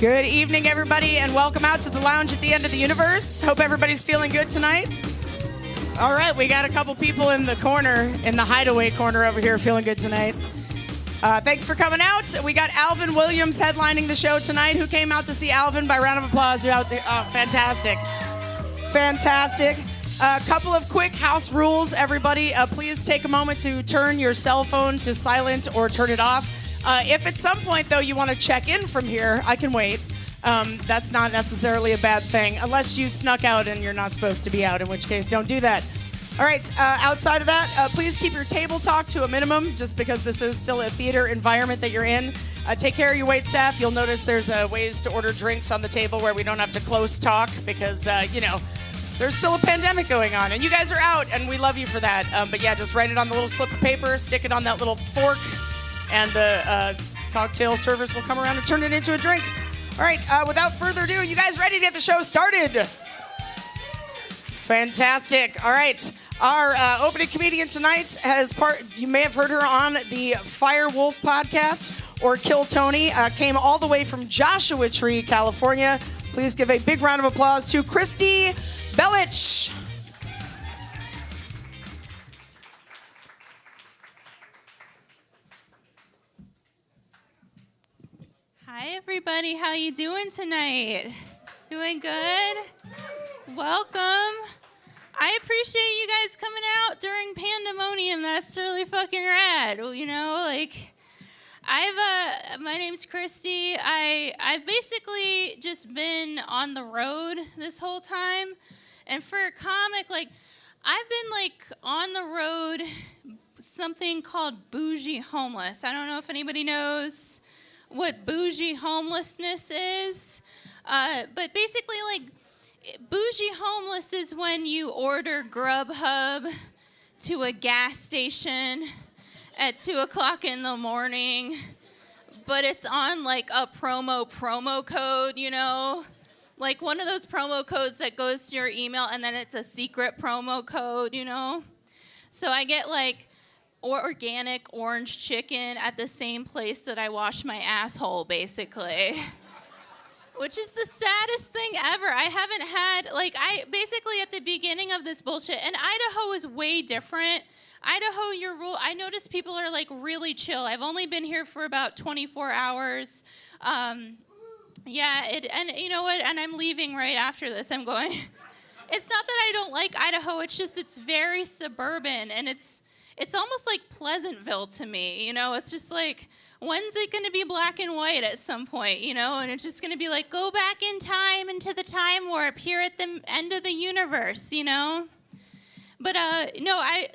Good evening, everybody, and welcome out to the lounge at the end of the universe. Hope everybody's feeling good tonight. All right, we got a couple people in the corner, in the hideaway corner over here, feeling good tonight. Thanks for coming out. We got Alvin WIlliams headlining the show tonight. Who came out to see Alvin? By round of applause. You're out there. Oh, fantastic. Fantastic. A couple of quick house rules, everybody. Please take a moment to turn your cell phone to silent or turn it off. If at some point, though, you want to check in from here, I can wait. That's not necessarily a bad thing, unless you snuck out and you're not supposed to be out, in which case, don't do that. All right, outside of that, please keep your table talk to a minimum, just because this is still a theater environment that you're in. Take care of your wait staff. You'll notice there's ways to order drinks on the table where we don't have to close talk, because, there's still a pandemic going on, and you guys are out, and we love you for that. But yeah, just write it on the little slip of paper, stick it on that little fork, and the cocktail servers will come around and turn it into a drink. All right, without further ado, you guys ready to get the show started? Fantastic. All right, our opening comedian tonight you may have heard her on the Fire Wolf podcast or Kill Tony, came all the way from Joshua Tree, California. Please give a big round of applause to Christy Belich. Hi, everybody. How you doing tonight? Doing good? Welcome. I appreciate you guys coming out during pandemonium. That's really fucking rad. My name's Christy. I've basically just been on the road this whole time. And for a comic, I've been on the road, something called bougie homeless. I don't know if anybody knows what bougie homelessness is. But basically, bougie homeless is when you order Grubhub to a gas station at 2 o'clock in the morning, but it's on a promo code, one of those promo codes that goes to your email and then it's a secret promo code, So I get organic orange chicken at the same place that I wash my asshole, basically. Which is the saddest thing ever. I haven't had, basically at the beginning of this bullshit, and Idaho is way different. Idaho, I notice people are really chill. I've only been here for about 24 hours. And you know what? And I'm leaving right after this. I'm going. It's not that I don't like Idaho. It's just it's very suburban, and it's almost like Pleasantville to me. It's just when's it going to be black and white at some point? And it's just going to be go back in time into the time warp here at the end of the universe. But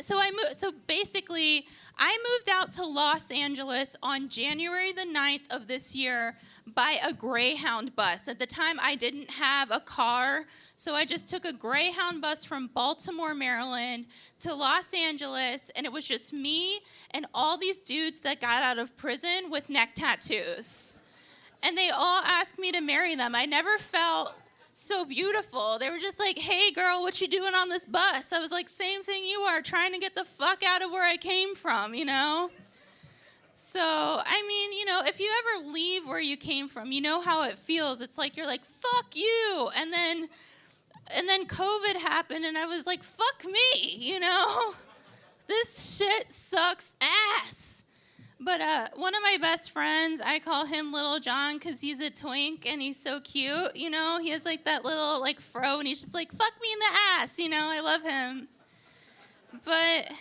so basically, I moved out to Los Angeles on January the 9th of this year by a Greyhound bus. At the time, I didn't have a car, so I just took a Greyhound bus from Baltimore, Maryland to Los Angeles, and it was just me and all these dudes that got out of prison with neck tattoos. And they all asked me to marry them. I never felt so beautiful. They were just hey, girl, what you doing on this bus? I was same thing you are, trying to get the fuck out of where I came from, So, if you ever leave where you came from, you know how it feels. It's you're fuck you. And then COVID happened, and I was fuck me, This shit sucks ass. But one of my best friends, I call him Little John because he's a twink and he's so cute, He has that little fro, and he's just fuck me in the ass, I love him. But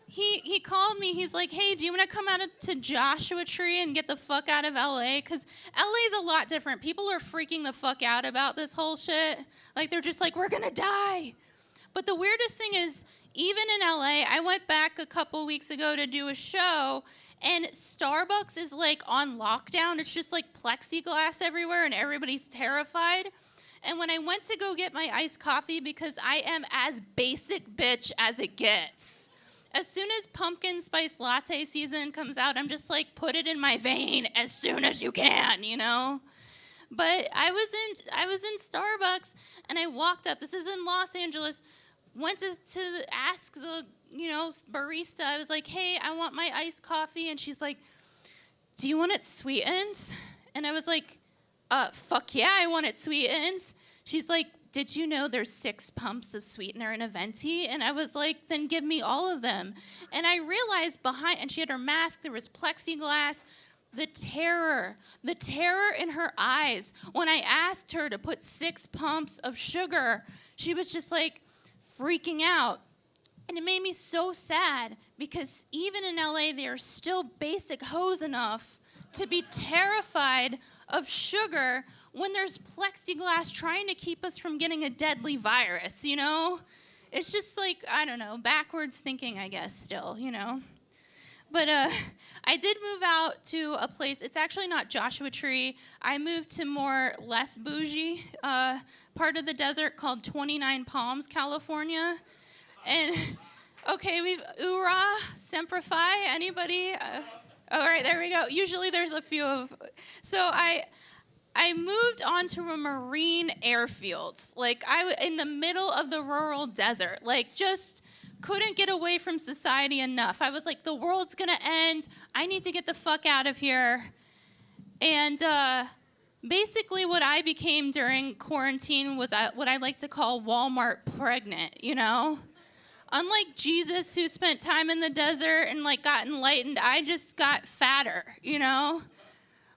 he called me. He's hey, do you want to come out to Joshua Tree and get the fuck out of LA? Because LA's a lot different. People are freaking the fuck out about this whole shit. They're just we're going to die. But the weirdest thing is, even in LA, I went back a couple weeks ago to do a show, and Starbucks is on lockdown. It's just plexiglass everywhere, and everybody's terrified. And when I went to go get my iced coffee, because I am as basic bitch as it gets, as soon as pumpkin spice latte season comes out, I'm just put it in my vein as soon as you can, But I was in Starbucks, and I walked up. This is in Los Angeles. Went to ask the barista. I was hey, I want my iced coffee. And she's do you want it sweetened? And I was fuck yeah, I want it sweetened. She's like, did you know there's 6 pumps of sweetener in a venti? And I was like, then give me all of them. And I realized and she had her mask, there was plexiglass, the terror in her eyes. When I asked her to put 6 pumps of sugar, she was just like freaking out. And it made me so sad because even in LA, they are still basic hoes enough to be terrified of sugar when there's plexiglass trying to keep us from getting a deadly virus, you know? It's just like, I don't know, backwards thinking, I guess, still, you know? But I did move out to a place, it's actually not Joshua Tree. I moved to less bougie part of the desert called 29 Palms, California. And, okay, we've Ura, Semper Fi, anybody? All right, there we go. Usually there's a few of, so I moved onto a marine airfield, like in the middle of the rural desert, like just couldn't get away from society enough. I was like, the world's gonna end. I need to get the fuck out of here. And basically what I became during quarantine was what I like to call Walmart pregnant, you know? Unlike Jesus, who spent time in the desert and like got enlightened, I just got fatter, you know?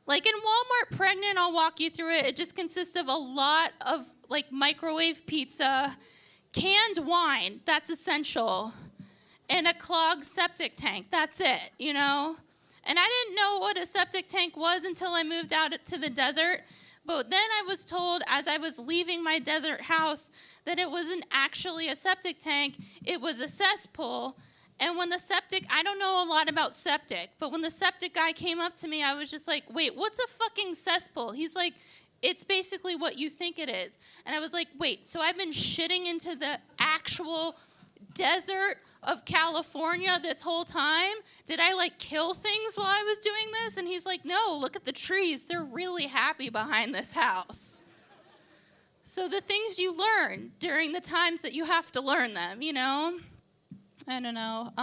Like in Walmart pregnant, I'll walk you through it. It just consists of a lot of like microwave pizza, canned wine, that's essential, and a clogged septic tank. That's it, you know? And I didn't know what a septic tank was until I moved out to the desert. But then I was told as I was leaving my desert house that it wasn't actually a septic tank, it was a cesspool. And when I don't know a lot about septic, but when the septic guy came up to me, I was just like, wait, what's a fucking cesspool? He's like, it's basically what you think it is. And I was like, wait, so I've been shitting into the actual desert of California this whole time? Did I like kill things while I was doing this? And he's like, no, look at the trees. They're really happy behind this house. So the things you learn during the times that you have to learn them, you know? I don't know.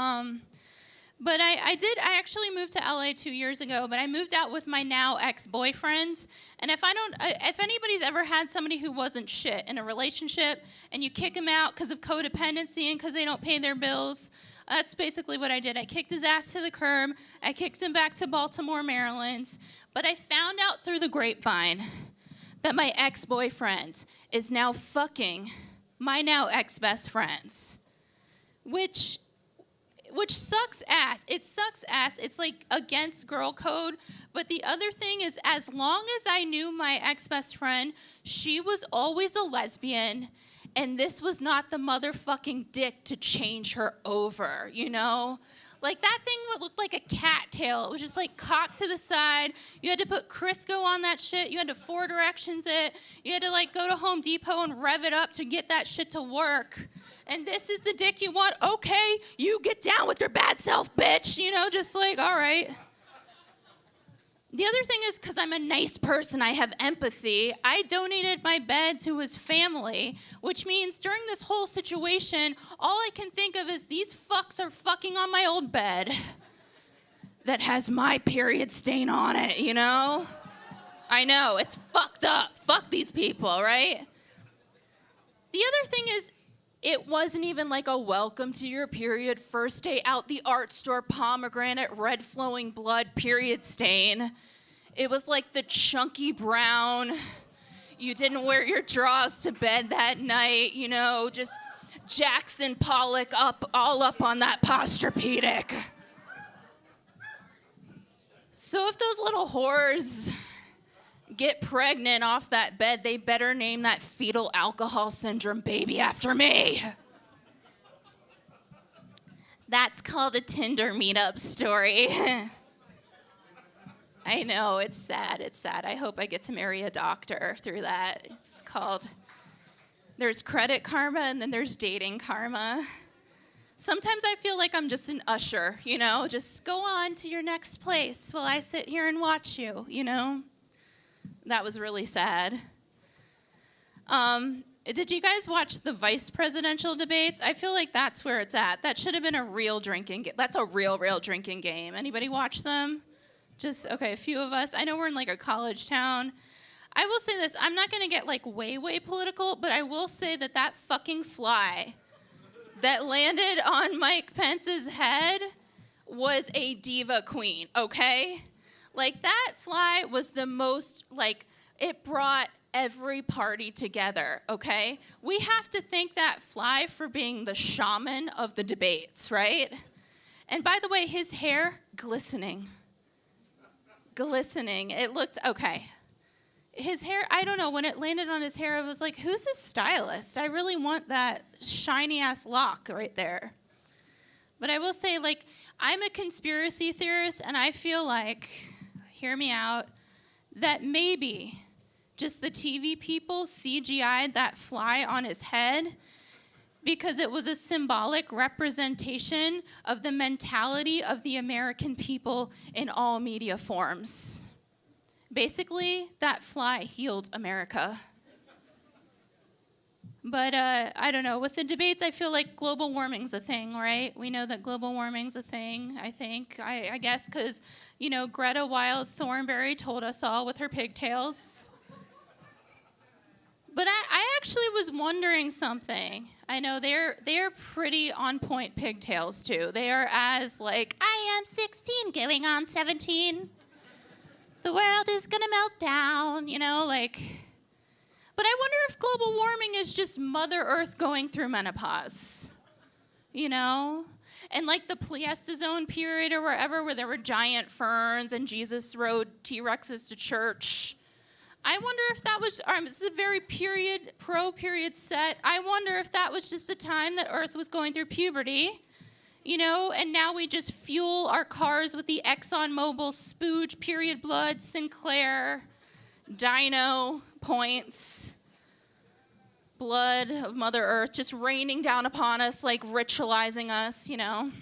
But I actually moved to LA 2 years ago, but I moved out with my now ex-boyfriend. And if anybody's ever had somebody who wasn't shit in a relationship and you kick them out because of codependency and because they don't pay their bills, that's basically what I did. I kicked his ass to the curb. I kicked him back to Baltimore, Maryland. But I found out through the grapevine that my ex-boyfriend is now fucking my now ex-best friend. Which sucks ass. It sucks ass. It's like against girl code. But the other thing is, as long as I knew my ex-best friend, she was always a lesbian, and this was not the motherfucking dick to change her over, you know? Like, that thing would look like a cattail. It was just, like, cocked to the side. You had to put Crisco on that shit. You had to 4 directions it. You had to, like, go to Home Depot and rev it up to get that shit to work. And this is the dick you want? Okay, you get down with your bad self, bitch. You know, just like, all right. The other thing is, because I'm a nice person, I have empathy, I donated my bed to his family, which means during this whole situation, all I can think of is these fucks are fucking on my old bed that has my period stain on it, you know? I know, it's fucked up. Fuck these people, right? The other thing is, it wasn't even like a welcome to your period, first day out the art store, pomegranate, red flowing blood period stain. It was like the chunky brown, you didn't wear your drawers to bed that night, you know, just Jackson Pollock all up on that Posturepedic. So if those little whores get pregnant off that bed, they better name that fetal alcohol syndrome baby after me. That's called a Tinder meetup story. I know, it's sad, it's sad. I hope I get to marry a doctor through that. It's called, there's credit karma and then there's dating karma. Sometimes I feel like I'm just an usher, you know, just go on to your next place while I sit here and watch you, you know? That was really sad. Did you guys watch the vice presidential debates? I feel like that's where it's at. That should have been a real drinking game. That's a real drinking game. Anybody watch them? Just, okay, a few of us. I know we're in like a college town. I will say this. I'm not going to get like way political, but I will say that fucking fly that landed on Mike Pence's head was a diva queen, okay? Like, that fly was the most, like, it brought every party together, okay? We have to thank that fly for being the shaman of the debates, right? And by the way, his hair, glistening. It looked, okay. His hair, I don't know, when it landed on his hair, I was like, who's his stylist? I really want that shiny-ass lock right there. But I will say, like, I'm a conspiracy theorist, and I feel like, hear me out, that maybe just the TV people CGI'd that fly on his head because it was a symbolic representation of the mentality of the American people in all media forms. Basically, that fly healed America. But I don't know. With the debates, I feel like global warming's a thing, right? We know that global warming's a thing, I think. I guess because, you know, Greta Wild Thornberry told us all with her pigtails. But I actually was wondering something. I know they're pretty on point pigtails, too. They are as, like, I am 16 going on 17. The world is gonna melt down, you know, like. But I wonder if global warming is just Mother Earth going through menopause, you know? And like the Pleistocene period or wherever where there were giant ferns and Jesus rode T-Rexes to church. I wonder if that was, this is a very pro-period set. I wonder if that was just the time that Earth was going through puberty. You know, and now we just fuel our cars with the ExxonMobil, Spooge, Period Blood, Sinclair, Dino points, blood of Mother Earth just raining down upon us, like ritualizing us, you know.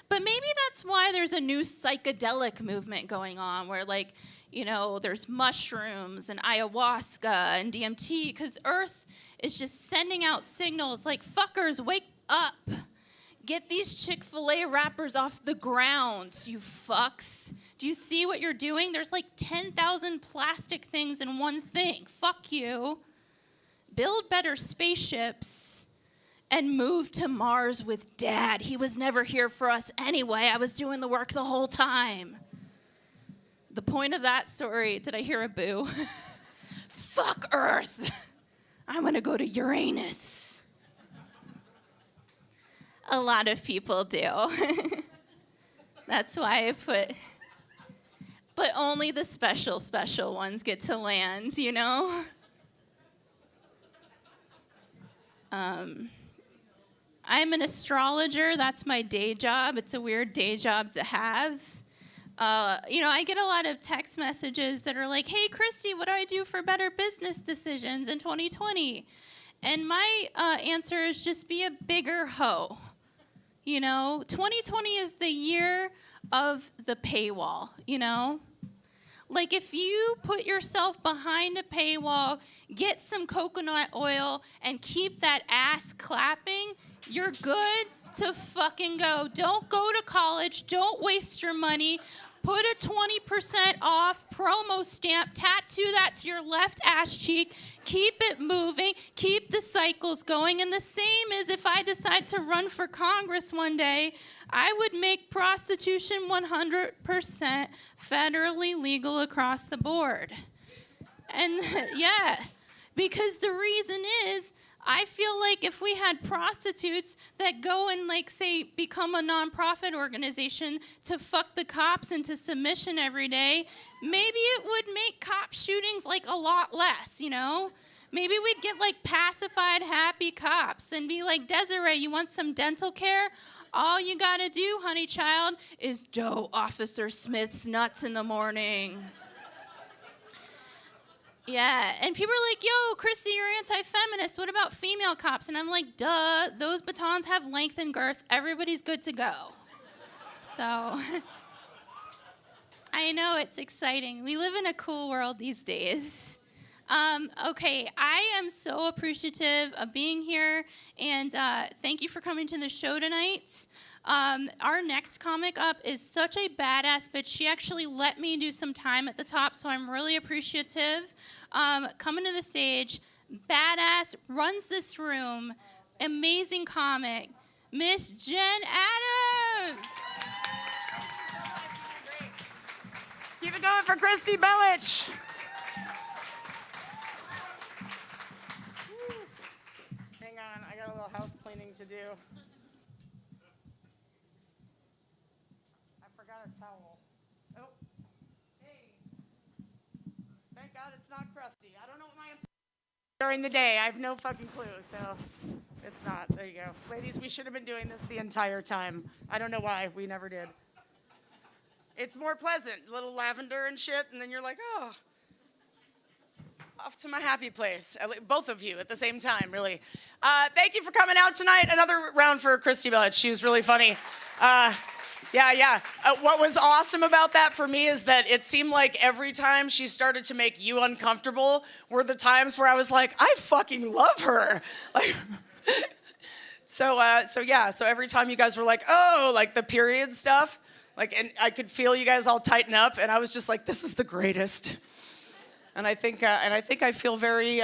But maybe that's why there's a new psychedelic movement going on where, like, you know, there's mushrooms and ayahuasca and DMT because Earth is just sending out signals like, fuckers, wake up. Get these Chick-fil-A wrappers off the ground, you fucks. Do you see what you're doing? There's like 10,000 plastic things in one thing. Fuck you. Build better spaceships and move to Mars with Dad. He was never here for us anyway. I was doing the work the whole time. The point of that story, did I hear a boo? Fuck Earth. I'm gonna go to Uranus. A lot of people do. That's why I but only the special ones get to land, you know? I'm an astrologer. That's my day job. It's a weird day job to have. You know, I get a lot of text messages that are like, hey, Christy, what do I do for better business decisions in 2020? And my answer is just be a bigger hoe. You know, 2020 is the year of the paywall, you know? Like, if you put yourself behind a paywall, get some coconut oil, and keep that ass clapping, you're good to fucking go. Don't go to college. Don't waste your money. Put a 20% off promo stamp, tattoo that to your left ass cheek, keep it moving, keep the cycles going. And the same is if I decide to run for Congress one day, I would make prostitution 100% federally legal across the board. And yeah, because the reason is, I feel like if we had prostitutes that go and, like, say, become a nonprofit organization to fuck the cops into submission every day, maybe it would make cop shootings, like, a lot less, you know? Maybe we'd get, like, pacified, happy cops and be like, Desiree, you want some dental care? All you gotta do, honey child, is dough Officer Smith's nuts in the morning. Yeah, and people are like, yo, Christy, you're anti-feminist. What about female cops? And I'm like, duh, those batons have length and girth. Everybody's good to go. So, I know it's exciting. We live in a cool world these days. Okay, I am so appreciative of being here, and thank you for coming to the show tonight. Our next comic up is such a badass bitch. She actually let me do some time at the top, so I'm really appreciative. Coming to the stage, badass, runs this room, amazing comic, Miss Jen Adams. Keep it going for Christy Belich. Hang on, I got a little house cleaning to do. I forgot a towel. Oh, hey. Thank God it's not crusty. I don't know what my during the day. I have no fucking clue, so it's not. There you go. Ladies, we should have been doing this the entire time. I don't know why. We never did. It's more pleasant. A little lavender and shit, and then you're like, oh, off to my happy place. Both of you at the same time, really. Thank you for coming out tonight. Another round for Christy Belich. She was really funny. Yeah. What was awesome about that for me is that it seemed like every time she started to make you uncomfortable were the times where I was like, I fucking love her. Like, so every time you guys were like, oh, like the period stuff, like, and I could feel you guys all tighten up, and I was just like, this is the greatest. And I think I feel very,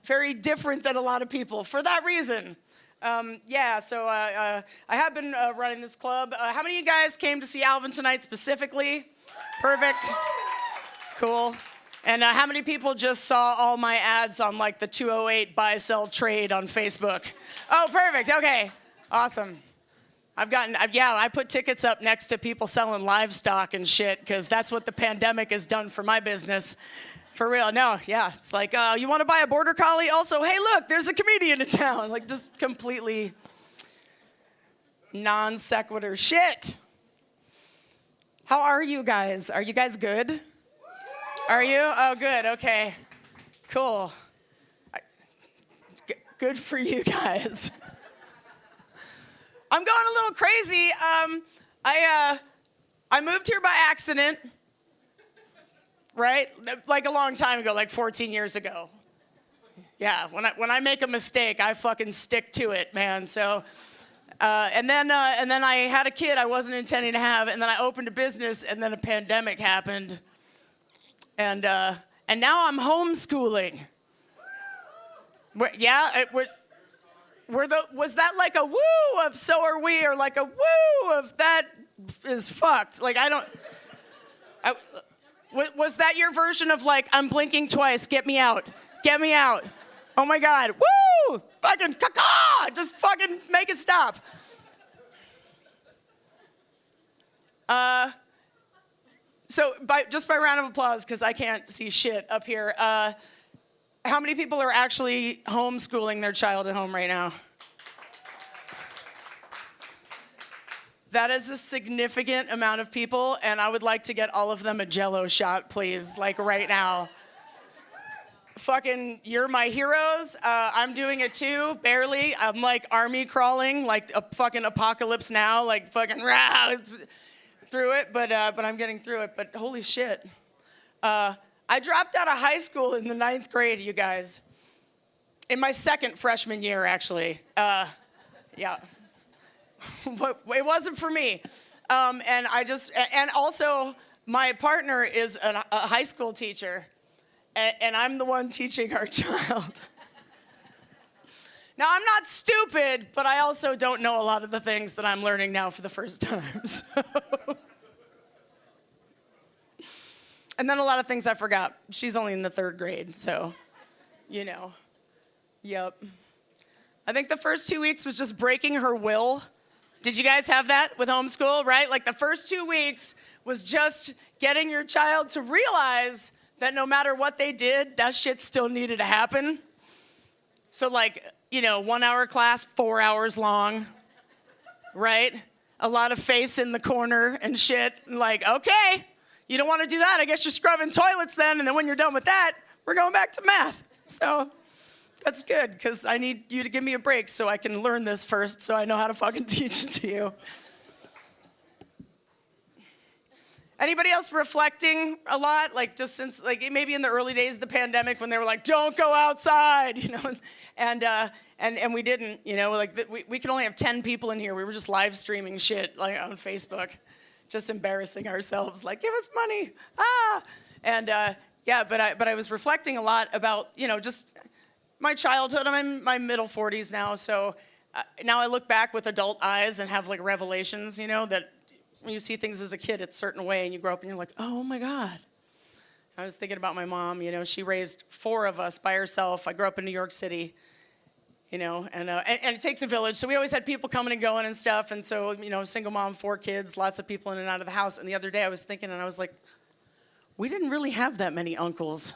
very different than a lot of people for that reason. I have been running this club. How many of you guys came to see Alvin tonight specifically? Perfect. Cool. And how many people just saw all my ads on like the 208 buy, sell, trade on Facebook? Oh, perfect. Okay. Awesome. I put tickets up next to people selling livestock and shit because that's what the pandemic has done for my business. For real, no, yeah. It's like, you want to buy a border collie? Also, hey, look, there's a comedian in town. Like, just completely non sequitur shit. How are you guys? Are you guys good? Are you? Oh, good, okay. Cool. Good for you guys. I'm going a little crazy. I moved here by accident. Right? Like a long time ago, like 14 years ago. Yeah, when I make a mistake, I fucking stick to it, man. So, and then I had a kid I wasn't intending to have, and then I opened a business, and then a pandemic happened, and now I'm homeschooling. Was that like a woo of so are we, or like a woo of that is fucked? Like was that your version of like, I'm blinking twice, get me out, get me out. Oh my God, woo, fucking caca, just fucking make it stop. So by round of applause, because I can't see shit up here, how many people are actually homeschooling their child at home right now? That is a significant amount of people, and I would like to get all of them a Jell-O shot, please, like right now. Fucking, you're my heroes. I'm doing it too, barely. I'm like army crawling, like a fucking apocalypse now, like fucking rah, through it, but I'm getting through it, but holy shit. I dropped out of high school in the 9th grade, you guys. In my second freshman year, actually. Yeah. But it wasn't for me. And also my partner is a high school teacher, and I'm the one teaching our child. Now, I'm not stupid, but I also don't know a lot of the things that I'm learning now for the first time. So. And then a lot of things I forgot. She's only in the 3rd grade, so, you know. Yep. I think the first 2 weeks was just breaking her will. Did you guys have that with homeschool, right? Like the first 2 weeks was just getting your child to realize that no matter what they did, that shit still needed to happen. So like, 1 hour class, 4 hours long, right? A lot of face in the corner and shit. Like, okay, you don't want to do that. I guess you're scrubbing toilets then. And then when you're done with that, we're going back to math. So that's good, because I need you to give me a break so I can learn this first so I know how to fucking teach it to you. Anybody else reflecting a lot? Like just since, like maybe in the early days of the pandemic when they were like, don't go outside, you know? And we didn't, you know, like we could only have 10 people in here. We were just live streaming shit like on Facebook, just embarrassing ourselves, like, give us money, And yeah, but I was reflecting a lot about, you know, just my childhood. I'm in my middle 40s now, so now I look back with adult eyes and have like revelations, you know, that when you see things as a kid, it's a certain way, and you grow up and you're like, oh my God. I was thinking about my mom, you know, she raised 4 of us by herself. I grew up in New York City, you know, and it takes a village. So we always had people coming and going and stuff. And so, you know, single mom, 4 kids, lots of people in and out of the house. And the other day I was thinking, and I was like, we didn't really have that many uncles.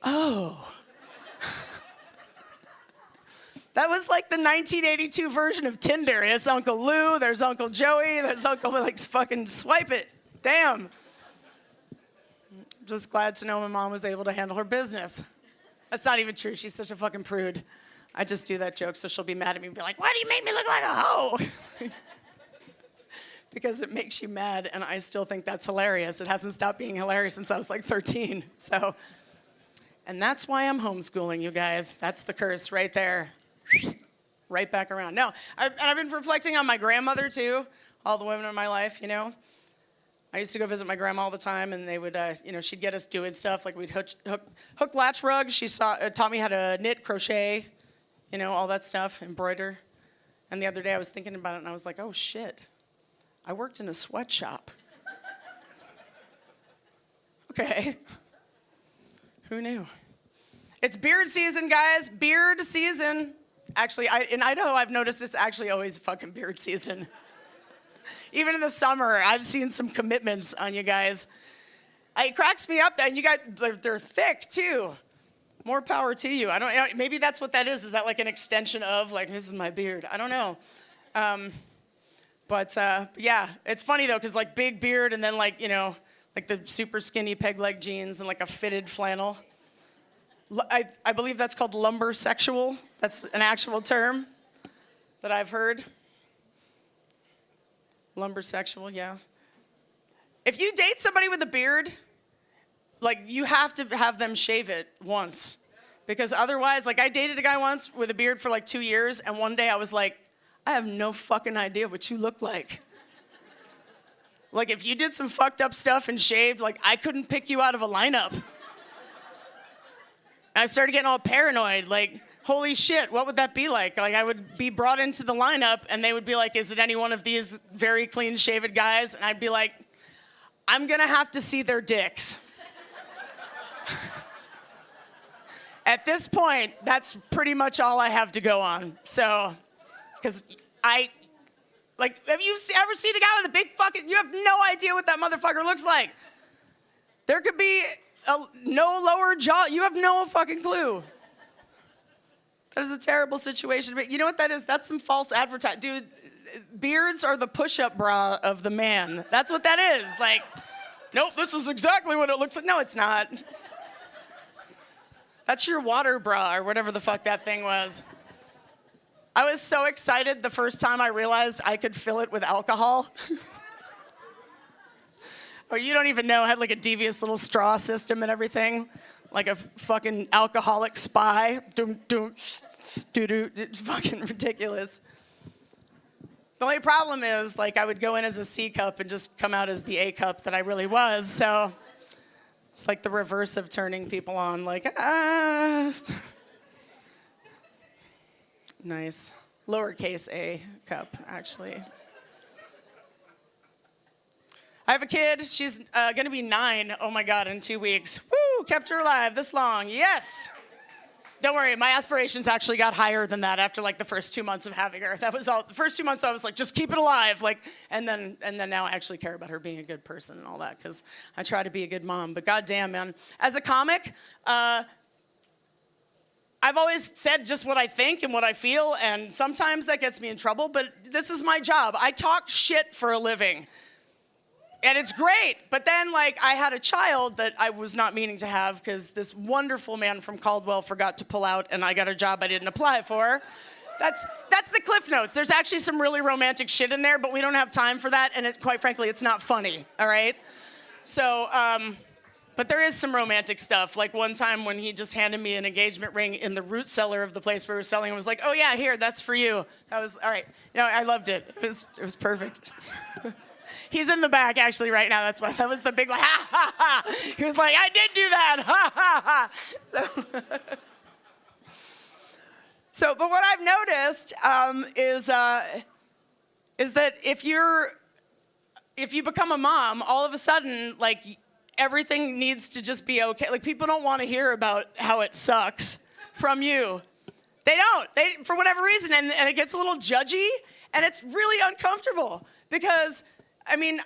Oh. That was like the 1982 version of Tinder. It's Uncle Lou, there's Uncle Joey, there's Uncle, like, fucking swipe it. Damn. Just glad to know my mom was able to handle her business. That's not even true. She's such a fucking prude. I just do that joke so she'll be mad at me and be like, why do you make me look like a hoe? Because it makes you mad, and I still think that's hilarious. It hasn't stopped being hilarious since I was like 13. So, and that's why I'm homeschooling, you guys. That's the curse right there. Right back around. No, I've been reflecting on my grandmother too, all the women in my life, you know. I used to go visit my grandma all the time, and they would, you know, she'd get us doing stuff like we'd hook latch rugs. She taught me how to knit, crochet, you know, all that stuff, embroider. And the other day I was thinking about it, and I was like, oh shit, I worked in a sweatshop. Okay, who knew? It's beard season, guys. Beard season. Actually, in Idaho, I've noticed it's actually always fucking beard season. Even in the summer, I've seen some commitments on you guys. It cracks me up that you guys, they're thick too. More power to you. I don't. Maybe that's what that is. Is that like an extension of like, this is my beard? I don't know. But yeah, it's funny though, because like big beard and then like, you know, like the super skinny peg leg jeans and like a fitted flannel. I believe that's called lumbersexual. That's an actual term that I've heard. Lumbersexual, yeah. If you date somebody with a beard, like you have to have them shave it once. Because otherwise, like I dated a guy once with a beard for like 2 years, and one day I was like, I have no fucking idea what you look like. Like if you did some fucked up stuff and shaved, like I couldn't pick you out of a lineup. I started getting all paranoid, like, holy shit, what would that be like? Like, I would be brought into the lineup, and they would be like, is it any one of these very clean-shaven guys? And I'd be like, I'm gonna have to see their dicks. At this point, that's pretty much all I have to go on. So, because have you ever seen a guy with a big fucking, you have no idea what that motherfucker looks like. There could be no lower jaw. You have no fucking clue. That is a terrible situation. But you know what that is? That's some false advertising. Dude, beards are the push-up bra of the man. That's what that is. Like, nope, this is exactly what it looks like. No, it's not. That's your water bra or whatever the fuck that thing was. I was so excited the first time I realized I could fill it with alcohol. Oh, you don't even know. I had like a devious little straw system and everything. Like a fucking alcoholic spy. It's fucking ridiculous. The only problem is, like, I would go in as a C cup and just come out as the A cup that I really was. So it's like the reverse of turning people on. Like, Nice. Lowercase a cup, actually. I have a kid. She's going to be 9, oh my God, in 2 weeks. Woo, kept her alive this long. Yes. Don't worry, my aspirations actually got higher than that after like the first 2 months of having her. That was all. The first 2 months I was like, just keep it alive. Like, and then now I actually care about her being a good person and all that because I try to be a good mom. But goddamn, man, as a comic, I've always said just what I think and what I feel, and sometimes that gets me in trouble, but this is my job. I talk shit for a living. And it's great, but then like I had a child that I was not meaning to have because this wonderful man from Caldwell forgot to pull out and I got a job I didn't apply for. That's the Cliff Notes. There's actually some really romantic shit in there, but we don't have time for that, and quite frankly, it's not funny, all right? So, but there is some romantic stuff. Like one time when he just handed me an engagement ring in the root cellar of the place we were selling, and was like, oh yeah, here, that's for you. That was, all right. You know, I loved it. It was perfect. He's in the back actually right now. That's why that was the big like, ha ha ha. He was like, I did do that, ha ha ha. So, but what I've noticed is that if you become a mom, all of a sudden, like everything needs to just be okay. Like people don't want to hear about how it sucks from you. They don't. For whatever reason, and it gets a little judgy, and it's really uncomfortable because. I mean,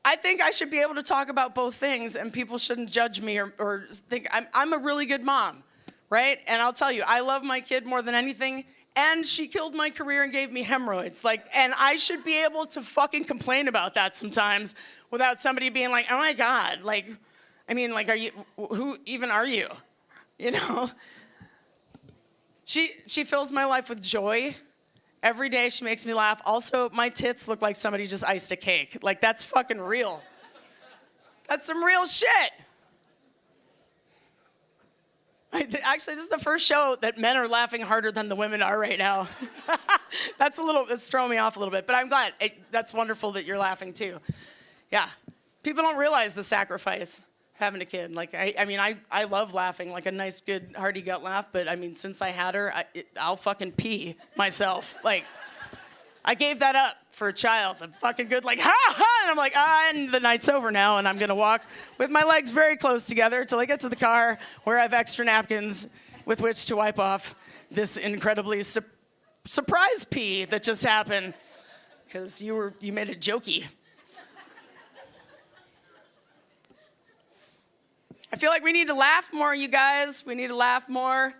I think I should be able to talk about both things, and people shouldn't judge me or think I'm a really good mom, right? And I'll tell you, I love my kid more than anything, and she killed my career and gave me hemorrhoids. Like, and I should be able to fucking complain about that sometimes without somebody being like, oh my God, like, I mean, like, who even are you? You know? She fills my life with joy. Every day she makes me laugh. Also, my tits look like somebody just iced a cake. Like, that's fucking real. That's some real shit. Actually, this is the first show that men are laughing harder than the women are right now. It's throwing me off a little bit, but I'm glad. That's wonderful that you're laughing too. Yeah. People don't realize the sacrifice having a kid. Like, I mean, I love laughing, like a nice, good, hearty gut laugh. But I mean, since I had her, I'll fucking pee myself. Like, I gave that up for a child. I'm fucking good, like, ha ha. And I'm like, and the night's over now. And I'm going to walk with my legs very close together till I get to the car where I have extra napkins with which to wipe off this incredibly surprise pee that just happened. Because you made it jokey. I feel like we need to laugh more, you guys. We need to laugh more.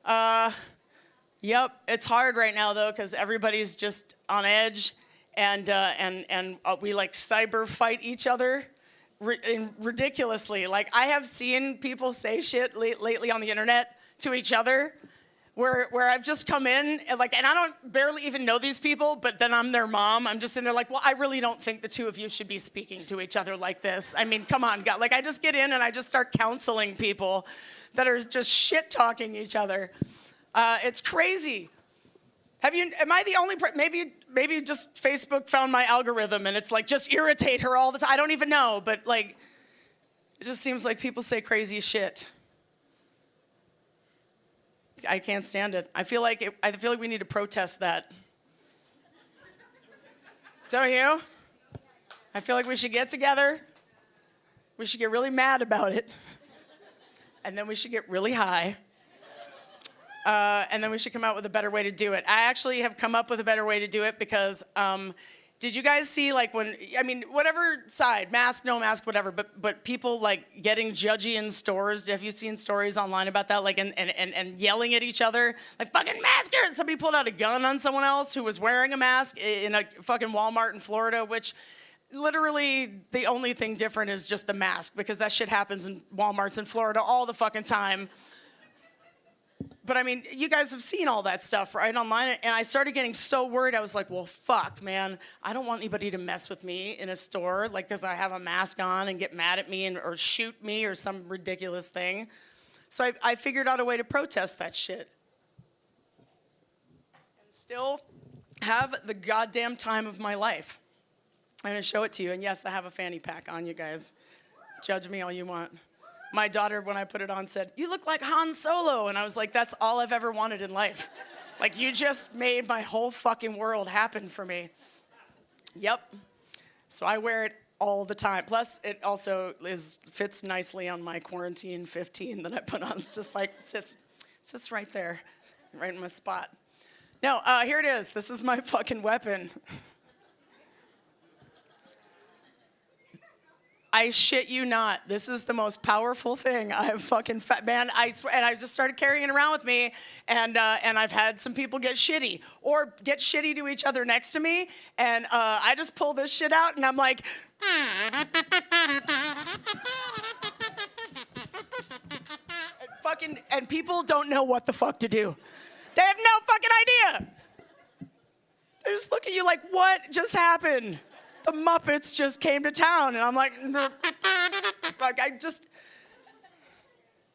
Yep, it's hard right now though, because everybody's just on edge, and we like cyber fight each other ridiculously. Like I have seen people say shit lately on the internet to each other, where I've just come in and I don't barely even know these people, but then I'm their mom. I'm just in there like, well, I really don't think the two of you should be speaking to each other like this. I mean, come on, God. Like I just get in and I just start counseling people that are just shit talking each other. It's crazy. Am I the only, maybe just Facebook found my algorithm and it's like, just irritate her all the time. I don't even know, but like, it just seems like people say crazy shit. I can't stand it. I feel like we need to protest that. Don't you? I feel like we should get together. We should get really mad about it. And then we should get really high. And then we should come out with a better way to do it. I actually have come up with a better way to do it because did you guys see whatever side, mask, no mask, whatever, but people like getting judgy in stores? Have you seen stories online about that? Like and yelling at each other, like fucking masker, and somebody pulled out a gun on someone else who was wearing a mask in a fucking Walmart in Florida, which literally the only thing different is just the mask, because that shit happens in Walmarts in Florida all the fucking time. But I mean, you guys have seen all that stuff, right, online, and I started getting so worried. I was like, well, fuck, man. I don't want anybody to mess with me in a store, like, because I have a mask on and get mad at me or shoot me or some ridiculous thing. So I figured out a way to protest that shit. And still have the goddamn time of my life. I'm going to show it to you, and yes, I have a fanny pack on, you guys. Judge me all you want. My daughter, when I put it on, said, you look like Han Solo. And I was like, that's all I've ever wanted in life. Like, you just made my whole fucking world happen for me. Yep. So I wear it all the time. Plus, it also fits nicely on my quarantine 15 that I put on. It's just like, sits right there, right in my spot. No, here it is. This is my fucking weapon. I shit you not. This is the most powerful thing I've fucking man. I swear, and I just started carrying it around with me, and I've had some people get shitty to each other next to me, and I just pull this shit out, and I'm like, and people don't know what the fuck to do. They have no fucking idea. just look at you like, what just happened? The Muppets just came to town. And I'm like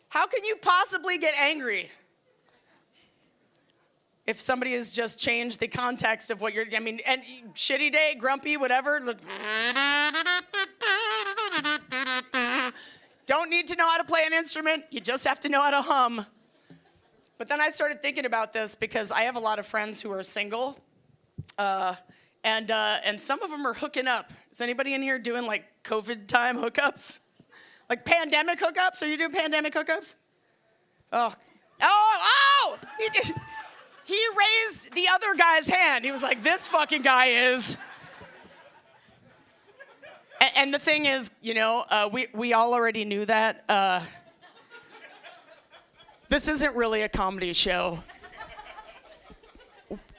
how can you possibly get angry if somebody has just changed the context of what you're, I mean, and shitty day, grumpy, whatever. Don't need to know how to play an instrument. You just have to know how to hum. But then I started thinking about this because I have a lot of friends who are single, and some of them are hooking up. Is anybody in here doing like COVID time hookups? Like pandemic hookups? Are you doing pandemic hookups? Oh! He raised the other guy's hand. He was like, this fucking guy is. And the thing is, you know, we all already knew that. This isn't really a comedy show.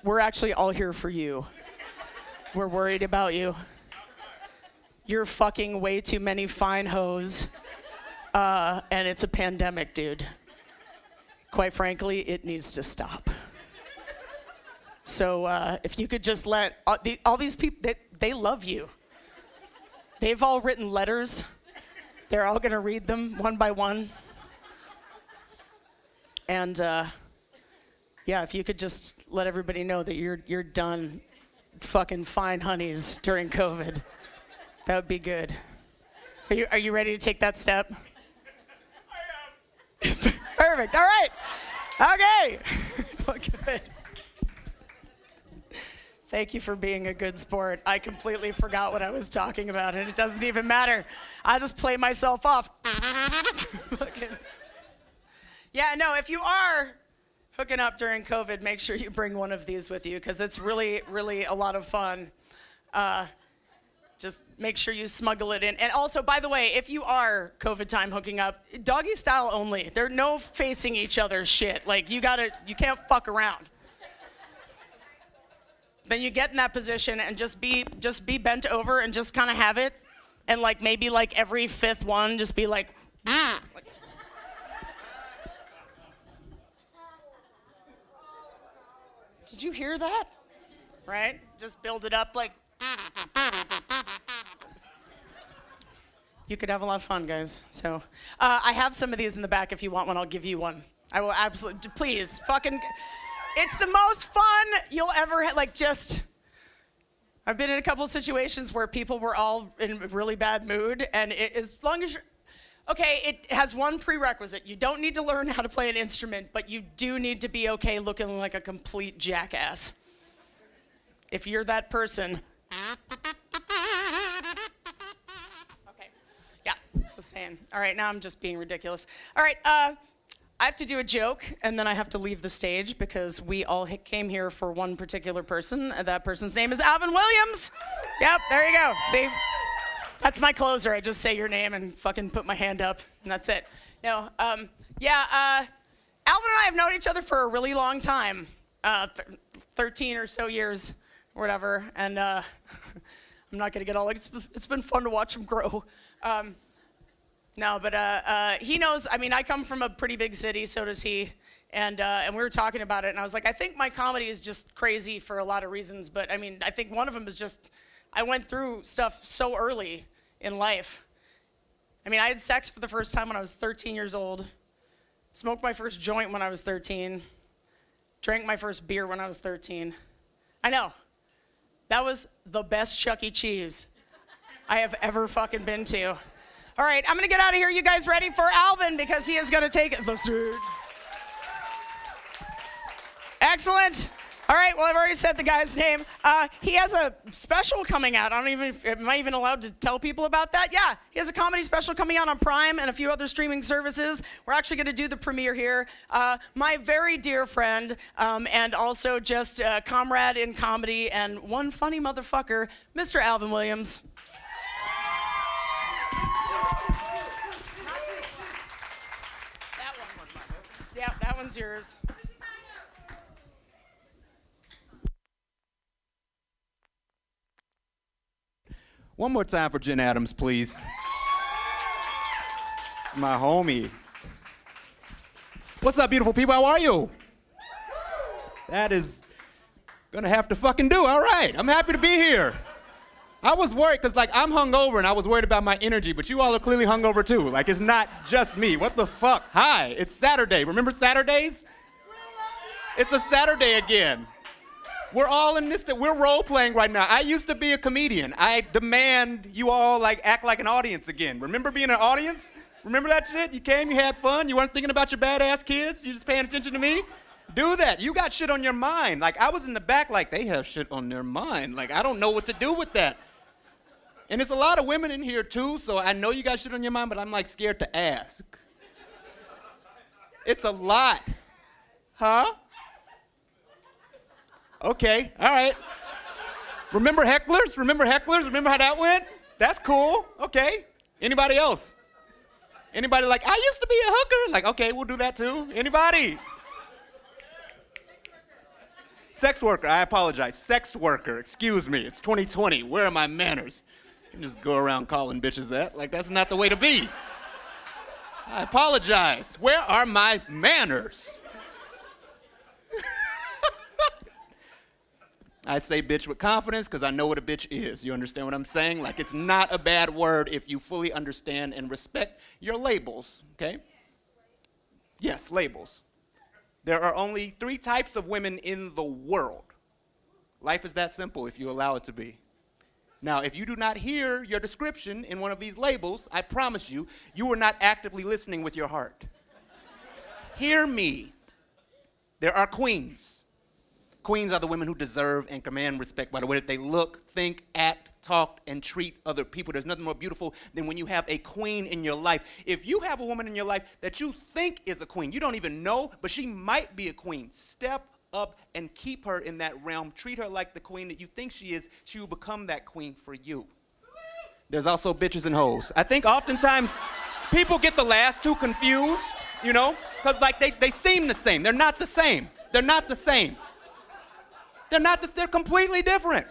We're actually all here for you. We're worried about you. You're fucking way too many fine hoes. And it's a pandemic, dude. Quite frankly, it needs to stop. So if you could just let all these people, they love you. They've all written letters. They're all gonna read them one by one. And yeah, if you could just let everybody know that you're done fucking fine honeys during COVID, that would be good. Are you ready to take that step? I am. Perfect. All right. Okay. Well, good. Thank you for being a good sport. I completely forgot what I was talking about, and it doesn't even matter. I just play myself off. Yeah, no, if you are hooking up during COVID, make sure you bring one of these with you, because it's really, really a lot of fun. Just make sure you smuggle it in. And also, by the way, if you are COVID time hooking up, doggy style only. There's no facing each other's shit. Like, you can't fuck around. Then you get in that position and just be bent over and just kind of have it. And like maybe like every fifth one, just be like, did you hear that? Right? Just build it up like. You could have a lot of fun, guys. So I have some of these in the back. If you want one, I'll give you one. I will absolutely, please, fucking. It's the most fun you'll ever have. Like, just, I've been in a couple of situations where people were all in a really bad mood, and as long as you're, okay, it has one prerequisite. You don't need to learn how to play an instrument, but you do need to be okay looking like a complete jackass. If you're that person. Okay, yeah, just saying. All right, now I'm just being ridiculous. All right, I have to do a joke, and then I have to leave the stage because we all came here for one particular person. And that person's name is Alvin WIlliams. Yep, there you go. See? That's my closer. I just say your name and fucking put my hand up, and that's it. No, Alvin and I have known each other for a really long time, 13 or so years, or whatever. And I'm not gonna get all like, it's been fun to watch him grow. No, but he knows. I mean, I come from a pretty big city, so does he. And we were talking about it, and I was like, I think my comedy is just crazy for a lot of reasons. But I mean, I think one of them is just I went through stuff so early in life. I mean, I had sex for the first time when I was 13 years old. Smoked my first joint when I was 13. Drank my first beer when I was 13. I know. That was the best Chuck E. Cheese I have ever fucking been to. All right, I'm gonna get out of here. You guys ready for Alvin, because he is gonna take the stage. Excellent. All right, well, I've already said the guy's name. He has a special coming out. Am I even allowed to tell people about that? Yeah, he has a comedy special coming out on Prime and a few other streaming services. We're actually gonna do the premiere here. My very dear friend, and also just a comrade in comedy and one funny motherfucker, Mr. Alvin WIlliams. Yeah, that one's yours. One more time for Jen Adams, please. It's my homie. What's up, beautiful people? How are you? That is Gonna have to fucking do. All right, I'm happy to be here. I was worried, because, like, I'm hungover, and I was worried about my energy, but you all are clearly hungover, too. Like, it's not just me. What the fuck? Hi, it's Saturday. Remember Saturdays? It's a Saturday again. We're all in this, we're role-playing right now. I used to be a comedian. I demand you all, like, act like an audience again. Remember being an audience? Remember that shit? You came, you had fun, you weren't thinking about your badass kids, you just paying attention to me? Do that. You got shit on your mind. Like, I was in the back like, they have shit on their mind. Like, I don't know what to do with that. And there's a lot of women in here, too, so I know you got shit on your mind, but I'm, like, scared to ask. It's a lot. Huh? Okay, all right. Remember hecklers? Remember hecklers? Remember how that went? That's cool. Okay. Anybody else? Anybody like, I used to be a hooker? Like, okay, we'll do that too. Anybody? Sex worker, I apologize. Sex worker, excuse me. It's 2020. Where are my manners? You can just go around calling bitches that. Like, that's not the way to be. I apologize. Where are my manners? I say bitch with confidence because I know what a bitch is. You understand what I'm saying? Like, it's not a bad word if you fully understand and respect your labels, okay? Yes, labels. There are only 3 types of women in the world. Life is that simple if you allow it to be. Now, if you do not hear your description in one of these labels, I promise you, you are not actively listening with your heart. Hear me. There are queens. Queens are the women who deserve and command respect by the way that they look, think, act, talk, and treat other people. There's nothing more beautiful than when you have a queen in your life. If you have a woman in your life that you think is a queen, you don't even know, but she might be a queen, step up and keep her in that realm. Treat her like the queen that you think she is. She will become that queen for you. There's also bitches and hoes. I think oftentimes people get the last 2 confused, you know, because like they seem the same. They're not the same. They're not the same. They're completely different.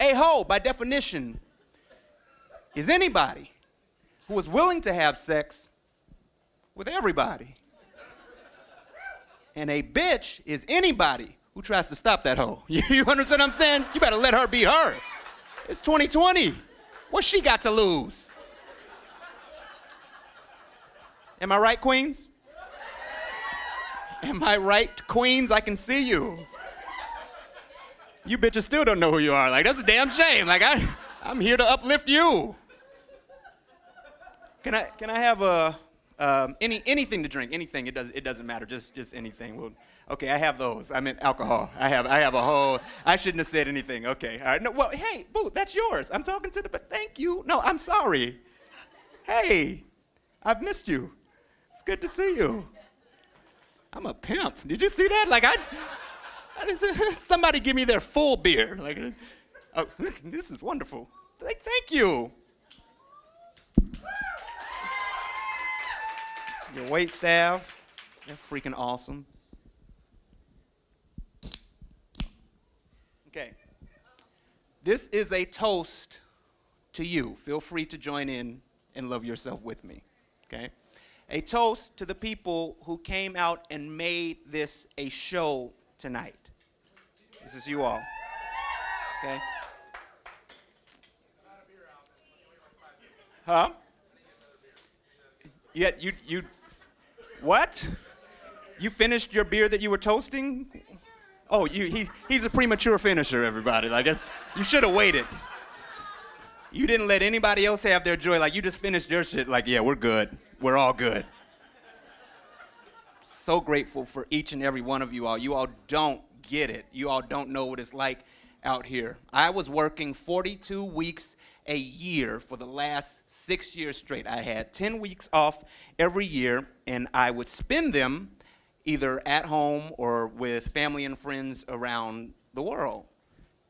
A hoe, by definition, is anybody who is willing to have sex with everybody. And a bitch is anybody who tries to stop that hoe. You understand what I'm saying? You better let her be her. It's 2020. What's she got to lose? Am I right, queens? Am I right, queens? I can see you. You bitches still don't know who you are. Like, that's a damn shame. Like, I'm here to uplift you. Can I have anything to drink? Anything. It doesn't matter. Just anything. Well, okay, I have those. I meant alcohol. I have a whole. I shouldn't have said anything. Okay. All right. No. Well, hey, boo, that's yours. I'm talking to the. But thank you. No, I'm sorry. Hey, I've missed you. It's good to see you. I'm a pimp. Did you see that? Like, somebody give me their full beer. Like, oh, this is wonderful. Like, thank you. Your wait staff, they're freaking awesome. Okay. This is a toast to you. Feel free to join in and love yourself with me. Okay? A toast to the people who came out and made this a show tonight. This is you all. Okay? Huh? Yet you what? You finished your beer that you were toasting? Oh, he's a premature finisher, everybody. Like, you should have waited. You didn't let anybody else have their joy. Like, you just finished your shit. Like, yeah, we're good. We're all good. So grateful for each and every one of you all. You all don't get it. You all don't know what it's like out here. I was working 42 weeks a year for the last 6 years straight. I had 10 weeks off every year, and I would spend them either at home or with family and friends around the world.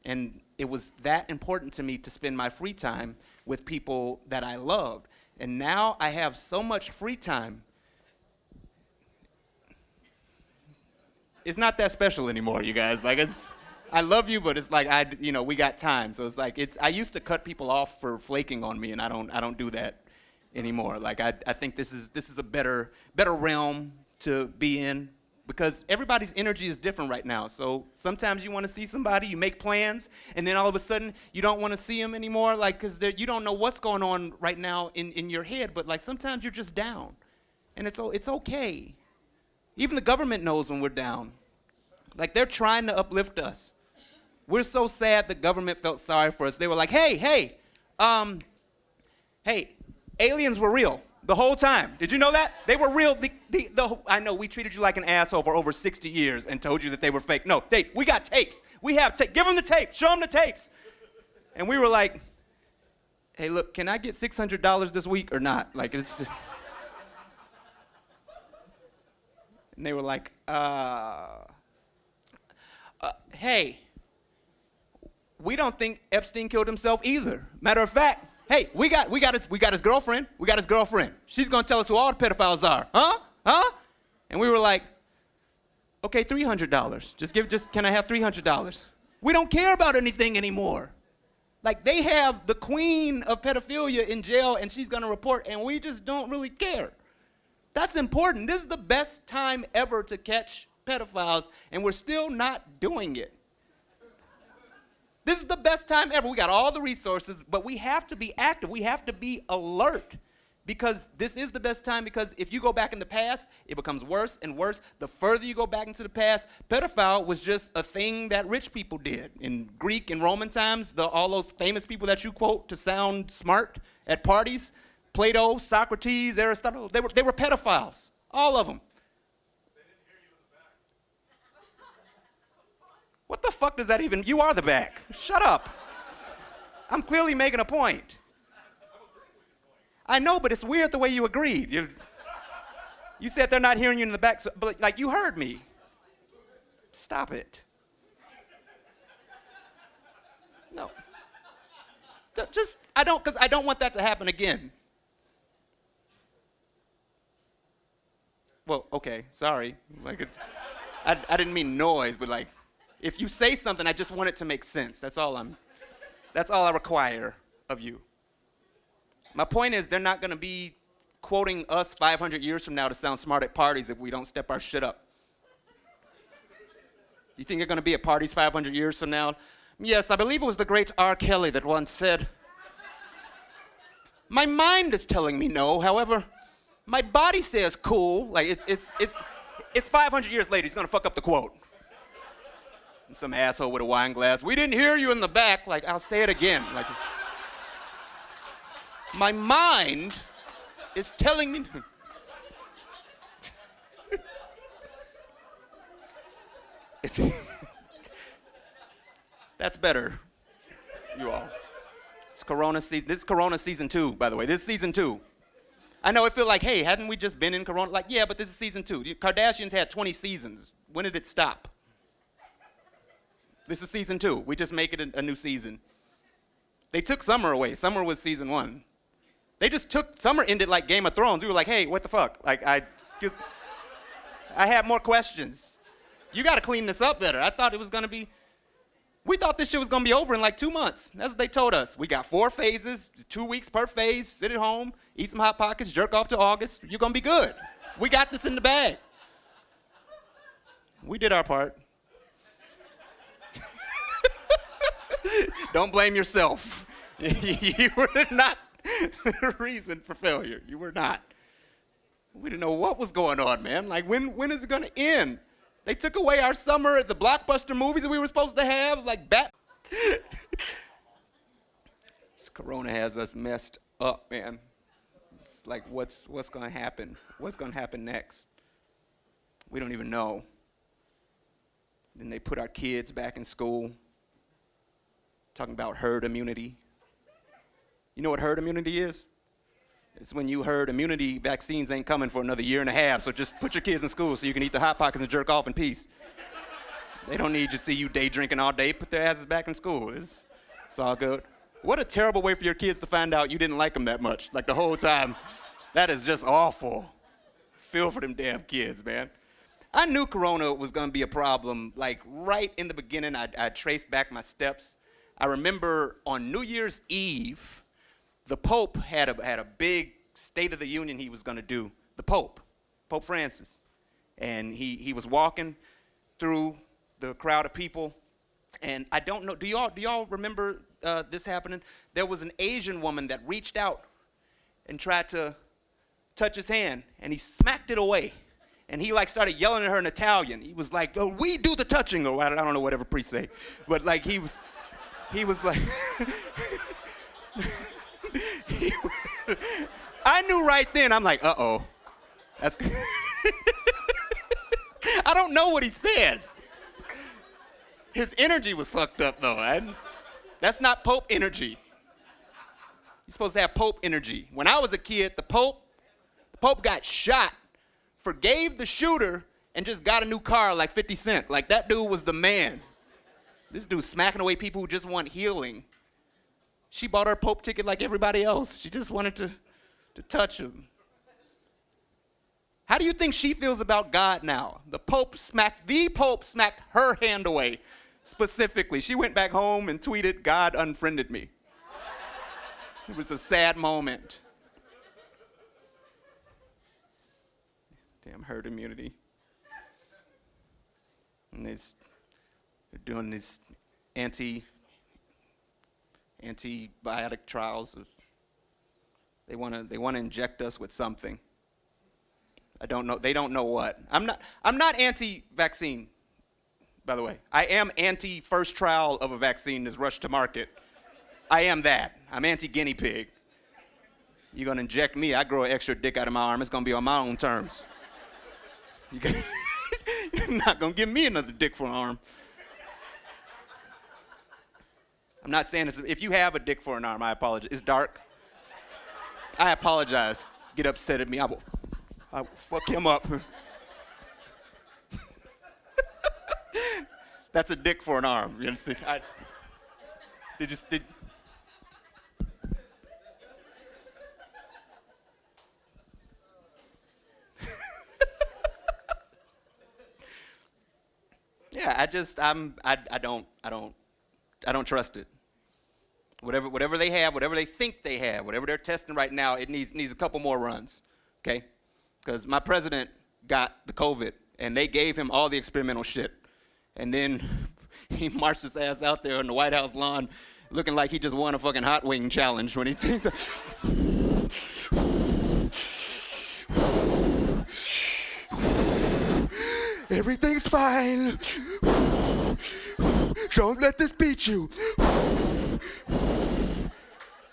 And it was that important to me to spend my free time with people that I loved. And now I have so much free time. It's not that special anymore, you guys. Like, I love you, but it's like we got time. So it's like I used to cut people off for flaking on me, and I don't do that anymore. Like, I think this is a better realm to be in. because everybody's energy is different right now. So sometimes you want to see somebody, you make plans, and then all of a sudden you don't want to see them anymore, like, because you don't know what's going on right now in your head, but like sometimes you're just down, and it's okay. Even the government knows when we're down. Like, they're trying to uplift us. We're so sad the government felt sorry for us. They were like, hey, aliens were real the whole time. Did you know that? They were real. I know we treated you like an asshole for over 60 years and told you that they were fake. No, we got tapes. We have tapes. Give them the tapes. Show them the tapes. And we were like, hey, look, can I get $600 this week or not? Like, it's just... And they were like, hey, we don't think Epstein killed himself either. Matter of fact, hey, we got his girlfriend. We got his girlfriend. She's gonna tell us who all the pedophiles are. Huh? And we were like, okay, $300. Can I have $300? We don't care about anything anymore. Like, they have the queen of pedophilia in jail and she's gonna report, and we just don't really care. That's important. This is the best time ever to catch pedophiles, and we're still not doing it. This is the best time ever. We got all the resources, but we have to be active. We have to be alert, because this is the best time, because if you go back in the past, it becomes worse and worse. The further you go back into the past, pedophile was just a thing that rich people did. In Greek and Roman times, all those famous people that you quote to sound smart at parties, Plato, Socrates, Aristotle, they were pedophiles, all of them. What the fuck does that even... You are the back. Shut up. I'm clearly making a point. I know, but it's weird the way you agreed. You said they're not hearing you in the back, but like, you heard me. Stop it. No. Because I don't want that to happen again. Well, okay, sorry. Like, I didn't mean noise, but like, if you say something, I just want it to make sense. That's all I require of you. My point is, they're not gonna be quoting us 500 years from now to sound smart at parties if we don't step our shit up. You think you're gonna be at parties 500 years from now? Yes, I believe it was the great R. Kelly that once said, my mind is telling me no, however, my body says cool. Like, it's 500 years later, he's gonna fuck up the quote. And some asshole with a wine glass, we didn't hear you in the back. Like, I'll say it again. Like, my mind is telling me. That's better, you all. It's Corona season. This is Corona season 2, by the way. This is season 2. I know it feel like, hey, hadn't we just been in Corona? Like, yeah, but this is season 2. The Kardashians had 20 seasons. When did it stop? This is season 2. We just make it a new season. They took summer away. Summer was season 1. They just took, summer ended like Game of Thrones. We were like, hey, what the fuck? Like, I had more questions. You gotta clean this up better. I thought it was gonna be, we thought this shit was gonna be over in like 2 months. That's what they told us. We got 4 phases, 2 weeks per phase, sit at home, eat some Hot Pockets, jerk off to August. You're gonna be good. We got this in the bag. We did our part. Don't blame yourself. You were not the reason for failure. You were not. We didn't know what was going on, man. Like, when is it gonna end? They took away our summer at the blockbuster movies that we were supposed to have, like Bat. This Corona has us messed up, man. It's like, what's gonna happen? What's gonna happen next? We don't even know. Then they put our kids back in school, talking about herd immunity. You know what herd immunity is? It's when you herd immunity, vaccines ain't coming for another 1.5 years, so just put your kids in school so you can eat the Hot Pockets and jerk off in peace. They don't need to see you day drinking all day. Put their asses back in school. It's all good. What a terrible way for your kids to find out you didn't like them that much, like the whole time. That is just awful. Feel for them damn kids, man. I knew Corona was gonna be a problem. Like, right in the beginning, I traced back my steps. I remember on New Year's Eve, the Pope had a big State of the Union he was gonna do. The Pope Francis. and he was walking through the crowd of people, and I don't know, do y'all remember this happening? There was an Asian woman that reached out and tried to touch his hand, and he smacked it away. And he like started yelling at her in Italian. He was like, "Oh, we do the touching," or I don't know whatever priests say, but like he was like, I knew right then. I'm like, uh-oh, that's. I don't know what he said. His energy was fucked up though. That's not Pope energy. You're supposed to have Pope energy. When I was a kid, the Pope got shot, forgave the shooter, and just got a new car like 50 Cent. Like, that dude was the man. This dude's smacking away people who just want healing. She bought her Pope ticket like everybody else. She just wanted to touch him. How do you think she feels about God now? The Pope smacked her hand away specifically. She went back home and tweeted, "God unfriended me." It was a sad moment. Damn herd immunity. And they're doing these antibiotic trials. They want to inject us with something. I don't know. They don't know what. I'm not anti-vaccine, by the way. I am anti-first trial of a vaccine that's rushed to market. I am that. I'm anti-guinea pig. You're gonna inject me, I grow an extra dick out of my arm. It's gonna be on my own terms. You're not gonna give me another dick for an arm. I'm not saying this. If you have a dick for an arm, I apologize. It's dark. I apologize. Get upset at me. I will fuck him up. That's a dick for an arm. You understand? Yeah, I don't trust it. Whatever they have, whatever they think they have, whatever they're testing right now, it needs a couple more runs, okay? Because my president got the COVID, and they gave him all the experimental shit. And then he marched his ass out there on the White House lawn looking like he just won a fucking hot wing challenge when he everything's fine. Don't let this beat you.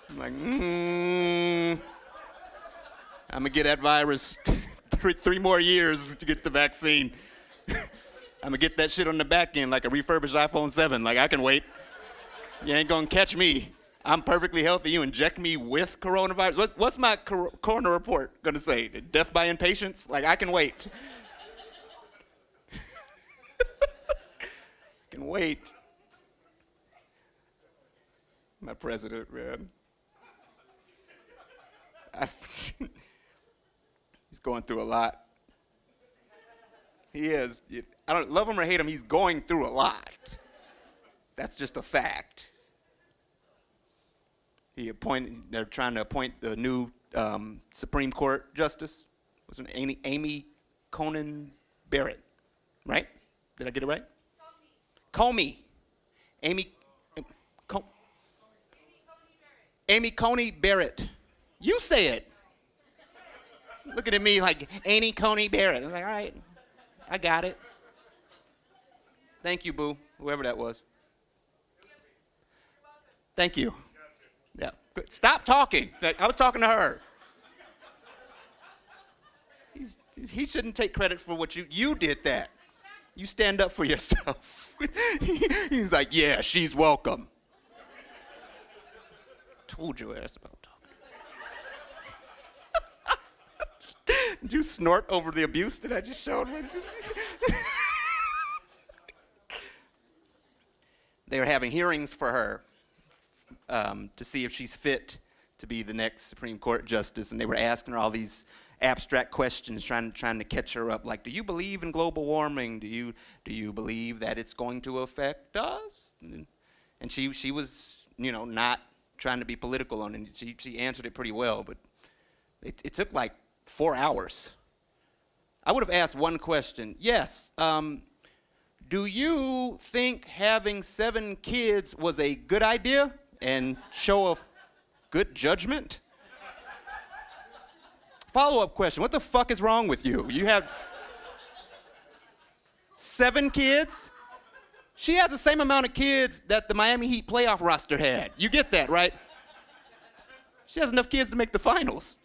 I'm like, I'm gonna get that virus 3 more years to get the vaccine. I'm gonna get that shit on the back end like a refurbished iPhone 7. Like, I can wait. You ain't gonna catch me. I'm perfectly healthy. You inject me with coronavirus. What's my coroner report gonna say? Death by impatience? Like, I can wait. Can wait. My president, man. He's going through a lot. He is. I don't love him or hate him. He's going through a lot. That's just a fact. They're trying to appoint the new Supreme Court justice. What's her name? Amy Coney Barrett, right? Did I get it right? Comey. Amy Coney Barrett. You say it. Looking at me like Amy Coney Barrett. I'm like, all right, I got it. Thank you, boo, whoever that was. Thank you. Yeah. Good. Stop talking. I was talking to her. He shouldn't take credit for what you did that. You stand up for yourself. He's like, yeah, she's welcome. Told your ass about talking. Did you snort over the abuse that I just showed? They were having hearings for her to see if she's fit to be the next Supreme Court justice, and they were asking her all these abstract questions, trying to catch her up. Like, do you believe in global warming? Do you believe that it's going to affect us? And she was, not trying to be political on it. She answered it pretty well, but it took like 4 hours. I would have asked one question. Yes, do you think having 7 kids was a good idea and show of good judgment? Follow-up question, what the fuck is wrong with you? You have 7 kids? She has the same amount of kids that the Miami Heat playoff roster had. You get that, right? She has enough kids to make the finals.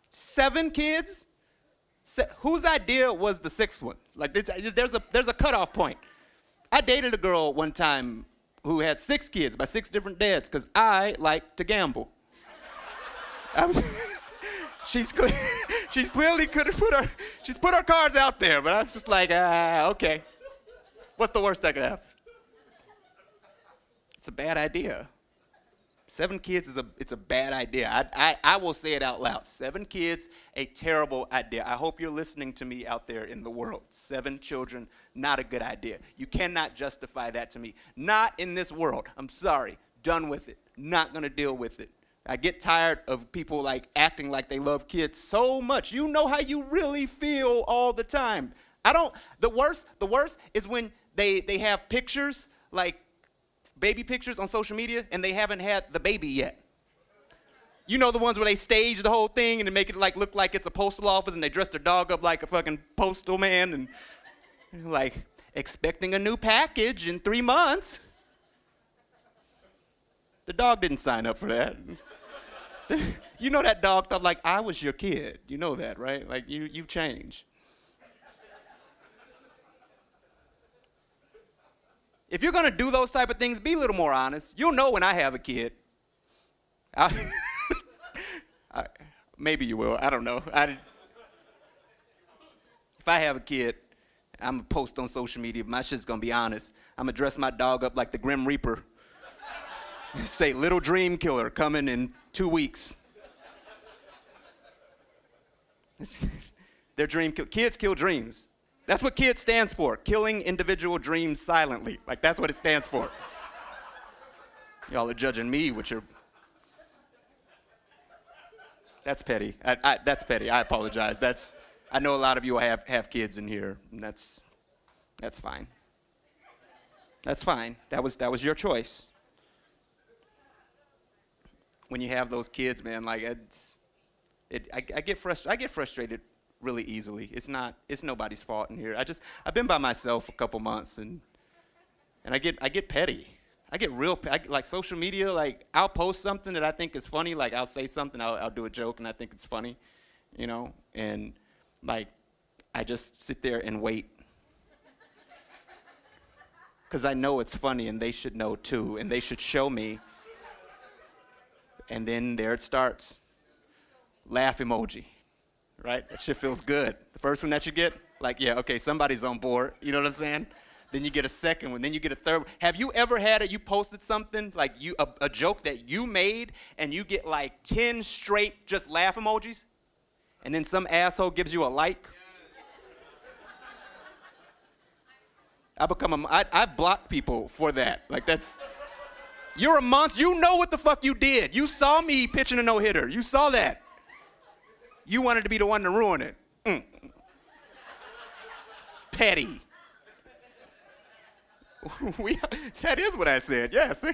7 kids? Whose idea was the 6th one? Like, there's a cutoff point. I dated a girl one time who had 6 kids by 6 different dads because I like to gamble. She's clearly could have put her cards out there, but I'm just like, okay. What's the worst that could happen? It's a bad idea. 7 kids it's a bad idea. I will say it out loud. 7 kids, a terrible idea. I hope you're listening to me out there in the world. 7 children, not a good idea. You cannot justify that to me. Not in this world. I'm sorry. Done with it. Not gonna deal with it. I get tired of people like acting like they love kids so much. You know how you really feel all the time. The worst is when they have pictures, like baby pictures on social media, and they haven't had the baby yet. You know the ones where they stage the whole thing and they make it like look like it's a postal office and they dress their dog up like a fucking postal man and like expecting a new package in 3 months. The dog didn't sign up for that. You know that dog thought like I was your kid. You know that, right? Like you've changed. If you're gonna do those type of things, be a little more honest. You'll know when I have a kid. Maybe you will. I don't know. If I have a kid, I'm gonna post on social media. My shit's gonna be honest. I'm gonna dress my dog up like the Grim Reaper. Say, little dream killer coming in 2 weeks. Their dream kids kill dreams. That's what KIDS stands for, killing individual dreams silently. Like, that's what it stands for. Y'all are judging me with your... That's petty. That's petty. I apologize. I know a lot of you have kids in here, and that's fine. That's fine. That was your choice. When you have those kids, man, like I get frustrated really easily. It's nobody's fault in here. I've been by myself a couple months and I get petty. I get real like social media. Like I'll post something that I think is funny. Like I'll say something, I'll do a joke, and I think it's funny, you know. And like I just sit there and wait because I know it's funny, and they should know too, and they should show me. And then there it starts. Laugh emoji, right? That shit feels good. The first one that you get, like, yeah, okay, somebody's on board. You know what I'm saying? Then you get a second one. Then you get a third one. Have you ever had it? You posted something, like a joke that you made, and you get like 10 straight just laugh emojis? And then some asshole gives you a like? I've blocked people for that. Like that's... You're a monster. You know what the fuck you did. You saw me pitching a no-hitter. You saw that. You wanted to be the one to ruin it. It's petty. That is what I said, yes.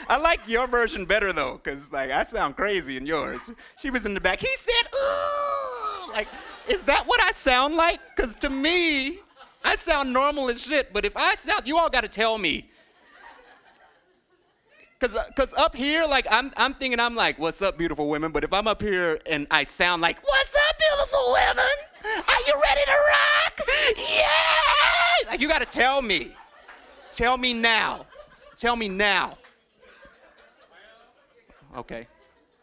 I like your version better, though, because like, I sound crazy in yours. She was in the back. He said, ooh. Like, is that what I sound like? Because to me, I sound normal as shit, but if I sound, you all got to tell me. Cause up here, like I'm thinking I'm like, what's up, beautiful women? But if I'm up here and I sound like, what's up, beautiful women? Are you ready to rock? Yeah! Like you gotta tell me. Tell me now. Tell me now. Okay,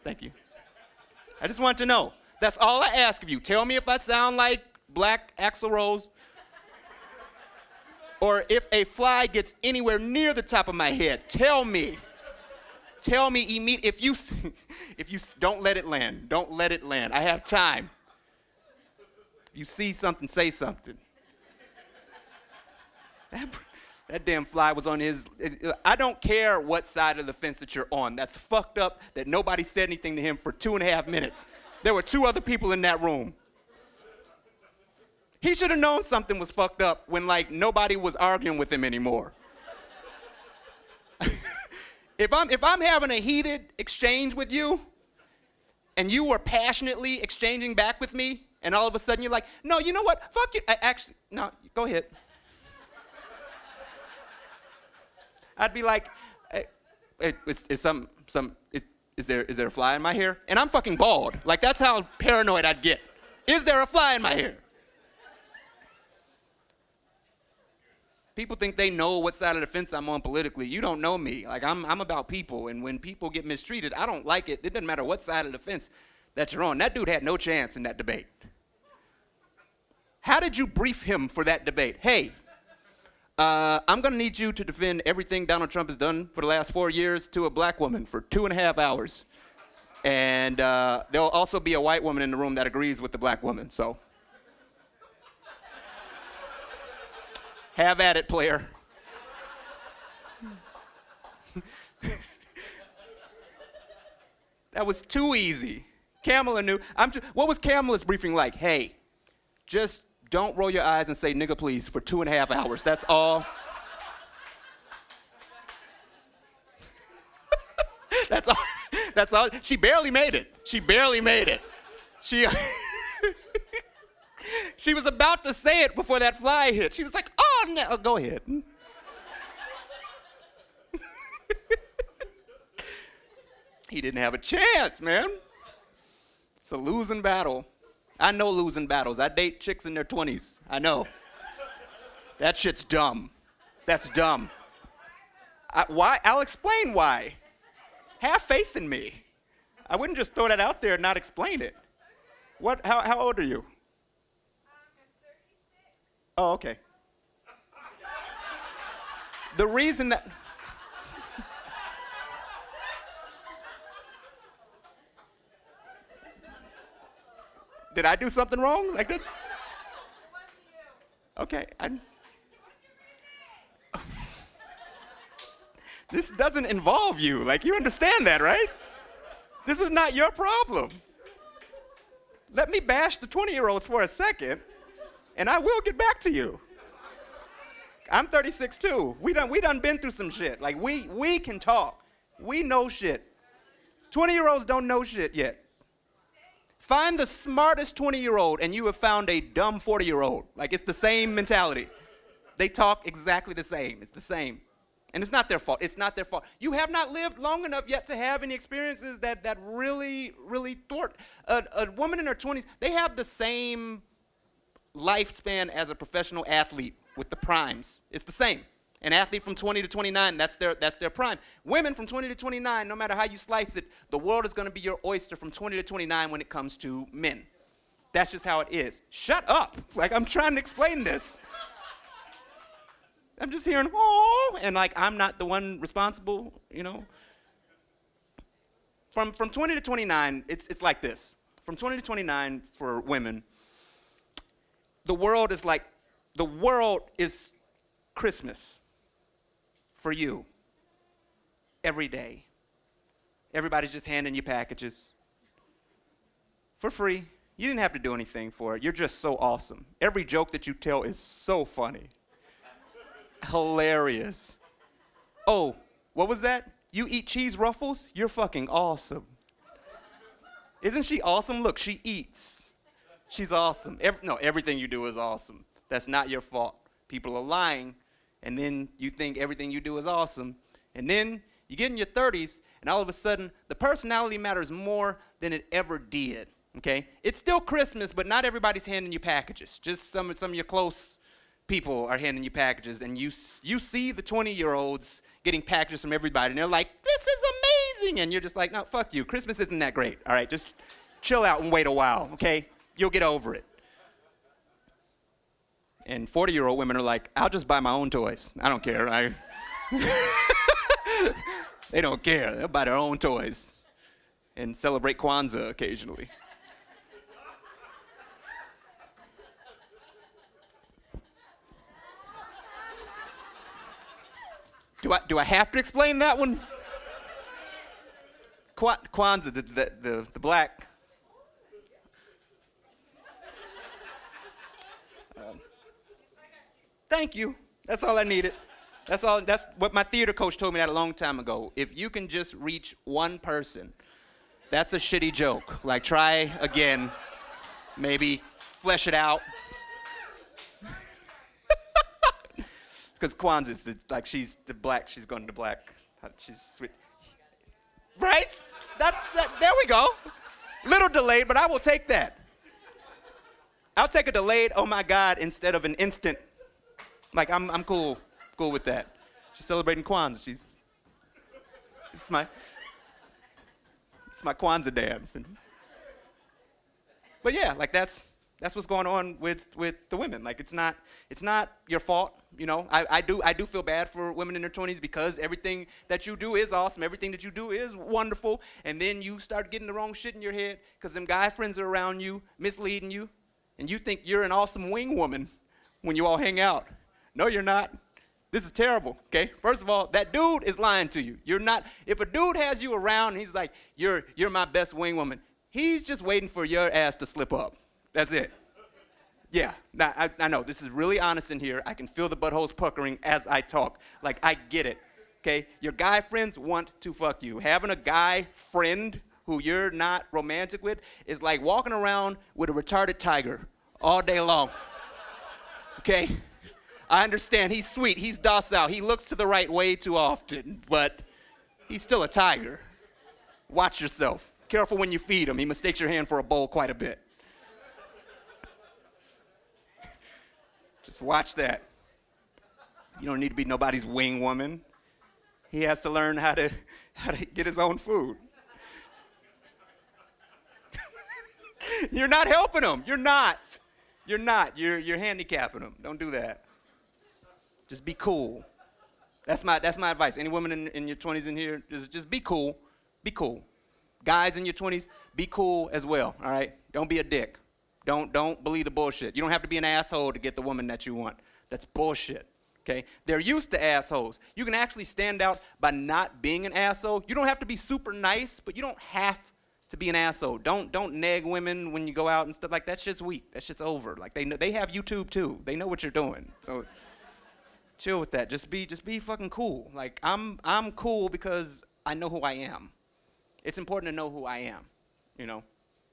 thank you. I just want to know. That's all I ask of you. Tell me if I sound like Black Axl Rose, or if a fly gets anywhere near the top of my head. Tell me. Tell me immediately. If you don't let it land. Don't let it land. I have time. If you see something, say something. That damn fly was on his... I don't care what side of the fence that you're on. That's fucked up that nobody said anything to him for 2.5 minutes. There were 2 other people in that room. He should have known something was fucked up when, like, nobody was arguing with him anymore. If I'm having a heated exchange with you, and you were passionately exchanging back with me, and all of a sudden you're like, no, you know what? Fuck you. Actually, no, go ahead. I'd be like, is there a fly in my hair? And I'm fucking bald. Like, that's how paranoid I'd get. Is there a fly in my hair? People think they know what side of the fence I'm on politically. You don't know me. Like, I'm about people, and when people get mistreated, I don't like it. It doesn't matter what side of the fence that you're on. That dude had no chance in that debate. How did you brief him for that debate? Hey, I'm gonna need you to defend everything Donald Trump has done for the last 4 years to a black woman for 2.5 hours. And there'll also be a white woman in the room that agrees with the black woman, so. Have at it, player. That was too easy. Kamala knew. What was Kamala's briefing like? Hey, just don't roll your eyes and say nigga please for 2.5 hours. That's all. That's all. That's all. She barely made it. She barely made it. She was about to say it before that fly hit. She was like, oh, no. Go ahead. He didn't have a chance, man. It's a losing battle. I know losing battles. I date chicks in their 20s. I know. That shit's dumb. That's dumb. Why? I'll explain why. Have faith in me. I wouldn't just throw that out there and not explain it. What? How old are you? Oh, okay. The reason that... Did I do something wrong? Like that's... Okay. This doesn't involve you. Like, you understand that, right? This is not your problem. Let me bash the 20-year-olds for a second, and I will get back to you. I'm 36 too. We done been through some shit. Like, we can talk. We know shit. 20-year-olds don't know shit yet. Find the smartest 20-year-old and you have found a dumb 40-year-old. Like, it's the same mentality. They talk exactly the same. It's the same. And it's not their fault. It's not their fault. You have not lived long enough yet to have any experiences that really, really thwart. A woman in her 20s, they have the same lifespan as a professional athlete with the primes. It's the same. An athlete from 20 to 29, that's their prime. Women from 20 to 29, no matter how you slice it, the world is going to be your oyster from 20 to 29 when it comes to men. That's just how it is. Shut up. Like, I'm trying to explain this. I'm just hearing, oh, and like, I'm not the one responsible, you know. From 20 to 29, it's like this. From 20 to 29 for women, the world is Christmas for you every day. Everybody's just handing you packages for free. You didn't have to do anything for it. You're just so awesome. Every joke that you tell is so funny. Hilarious. Oh, what was that? You eat cheese ruffles? You're fucking awesome. Isn't she awesome? Look, she eats. She's awesome. Everything you do is awesome. That's not your fault. People are lying, and then you think everything you do is awesome, and then you get in your 30s, and all of a sudden, the personality matters more than it ever did, okay? It's still Christmas, but not everybody's handing you packages. Just some of your close people are handing you packages, and you see the 20-year-olds getting packages from everybody, and they're like, this is amazing, and you're just like, no, fuck you. Christmas isn't that great, all right? Just chill out and wait a while, okay? You'll get over it. And 40-year-old women are like, I'll just buy my own toys. I don't care. They don't care. They'll buy their own toys and celebrate Kwanzaa occasionally. Do I have to explain that one? Kwanzaa, the black thank you. That's all I needed. That's all. That's what my theater coach told me that a long time ago. If you can just reach one person, that's a shitty joke. Like, try again. Maybe flesh it out. Because Kwanzaa, it's like she's going to black. She's sweet. Right? There we go. Little delayed, but I will take that. I'll take a delayed, oh my God, instead of an instant. Like, I'm cool with that. She's celebrating Kwanzaa. It's my Kwanzaa dance. But yeah, like that's what's going on with the women. Like, it's not your fault. You know, I do feel bad for women in their 20s because everything that you do is awesome. Everything that you do is wonderful. And then you start getting the wrong shit in your head because them guy friends are around you, misleading you. And you think you're an awesome wing woman when you all hang out. No, you're not. This is terrible, okay? First of all, that dude is lying to you. You're not. If a dude has you around and he's like, you're my best wing woman, he's just waiting for your ass to slip up. That's it. Yeah, now, I know, this is really honest in here. I can feel the buttholes puckering as I talk. Like, I get it, okay? Your guy friends want to fuck you. Having a guy friend who you're not romantic with is like walking around with a retarded tiger all day long, okay? I understand, he's sweet, he's docile, he looks to the right way too often, but he's still a tiger. Watch yourself. Careful when you feed him. He mistakes your hand for a bowl quite a bit. Just watch that. You don't need to be nobody's wing woman. He has to learn how to get his own food. You're not helping him. You're not. You're handicapping him. Don't do that. Just be cool. That's my advice. Any woman in your 20s in here, just be cool. Be cool. Guys in your 20s, be cool as well, all right? Don't be a dick. Don't believe the bullshit. You don't have to be an asshole to get the woman that you want. That's bullshit, okay? They're used to assholes. You can actually stand out by not being an asshole. You don't have to be super nice, but you don't have to be an asshole. Don't nag women when you go out and stuff like that. That shit's weak. That shit's over. Like, they have YouTube too. They know what you're doing. So chill with that. Just be fucking cool. Like, I'm cool because I know who I am. It's important to know who I am, you know?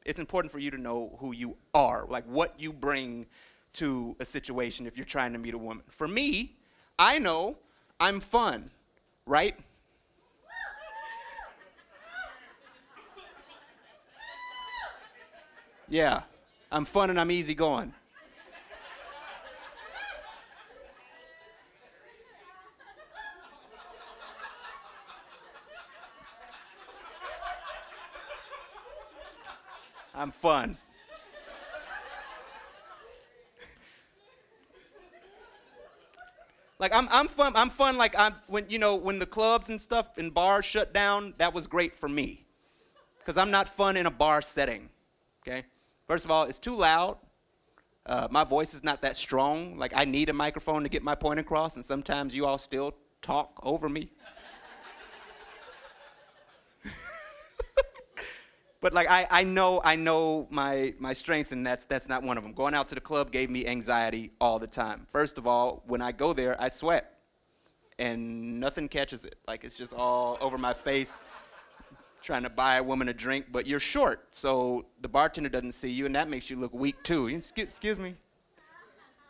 It's important for you to know who you are, like what you bring to a situation if you're trying to meet a woman. For me, I know I'm fun, right? Yeah, I'm fun and I'm easygoing. I'm fun. Like, I'm fun. I'm fun. Like, when the clubs and stuff and bars shut down, that was great for me, because I'm not fun in a bar setting. Okay. First of all, it's too loud. My voice is not that strong. Like, I need a microphone to get my point across, and sometimes you all still talk over me. But like, I know my strengths, and that's not one of them. Going out to the club gave me anxiety all the time. First of all, when I go there, I sweat, and nothing catches it. Like, it's just all over my face, trying to buy a woman a drink, but you're short, so the bartender doesn't see you, and that makes you look weak too. Excuse me.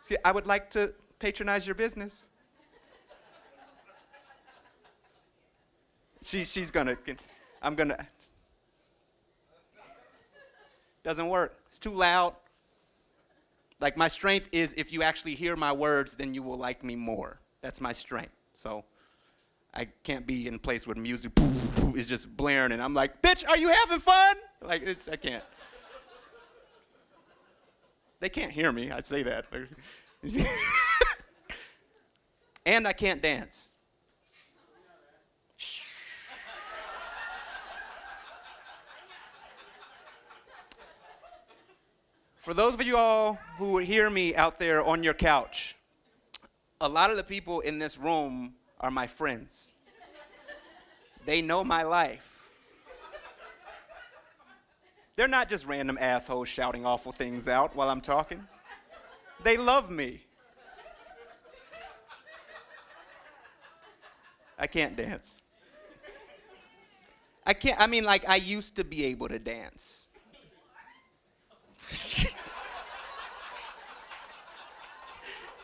See, I would like to patronize your business. I'm gonna. Doesn't work. It's too loud. Like, my strength is if you actually hear my words, then you will like me more. That's my strength. So I can't be in a place where the music is just blaring and I'm like, bitch, are you having fun? Like, I can't. They can't hear me. I'd say that. And I can't dance. Shh. For those of you all who hear me out there on your couch, a lot of the people in this room are my friends. They know my life. They're not just random assholes shouting awful things out while I'm talking. They love me. I can't dance. I can't, I mean, like, I used to be able to dance.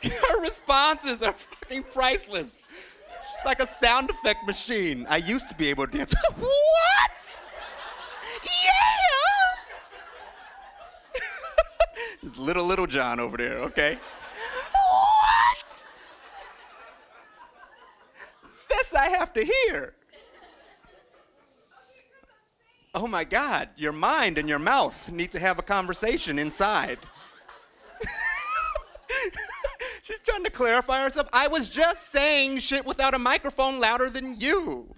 Her responses are fucking priceless. She's like a sound effect machine. I used to be able to dance. What? Yeah! This little John over there, okay? What? This I have to hear. Oh my God, your mind and your mouth need to have a conversation inside. She's trying to clarify herself. I was just saying shit without a microphone louder than you.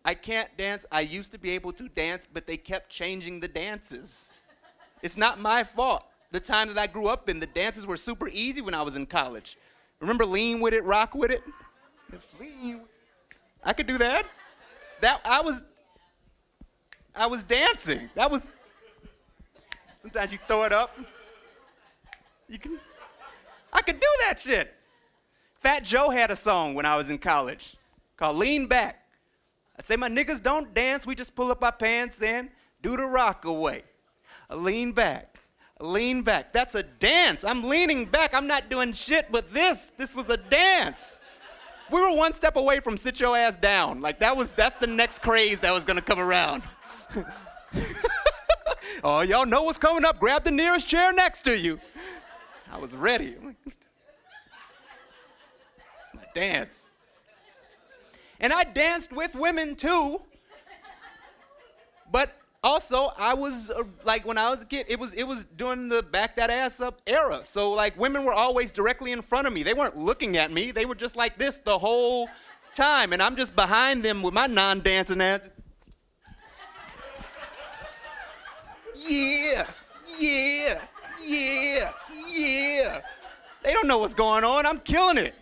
I can't dance. I used to be able to dance, but they kept changing the dances. It's not my fault. The time that I grew up in, the dances were super easy when I was in college. Remember Lean With It, Rock With It? I could do that. I was dancing. Sometimes you throw it up. I could do that shit. Fat Joe had a song when I was in college called Lean Back. I say my niggas don't dance, we just pull up our pants and do the rock away. A lean back, a lean back. That's a dance. I'm leaning back. I'm not doing shit but this. This was a dance. We were one step away from sit your ass down. Like that's the next craze that was gonna come around. Oh, y'all know what's coming up. Grab the nearest chair next to you. I was ready. It's my dance. And I danced with women too. But also, I was like when I was a kid, it was during the back that ass up era. So like women were always directly in front of me. They weren't looking at me. They were just like this the whole time. And I'm just behind them with my non-dancing ass. Yeah, yeah, yeah, yeah. They don't know what's going on. I'm killing it.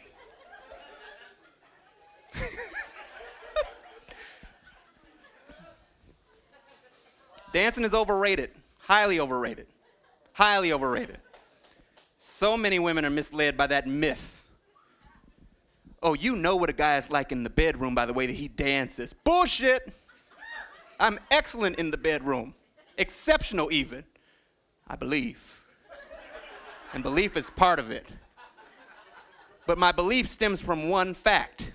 Dancing is overrated, highly overrated, highly overrated. So many women are misled by that myth. Oh, you know what a guy is like in the bedroom by the way that he dances. Bullshit. I'm excellent in the bedroom, exceptional even, I believe. And belief is part of it. But my belief stems from one fact.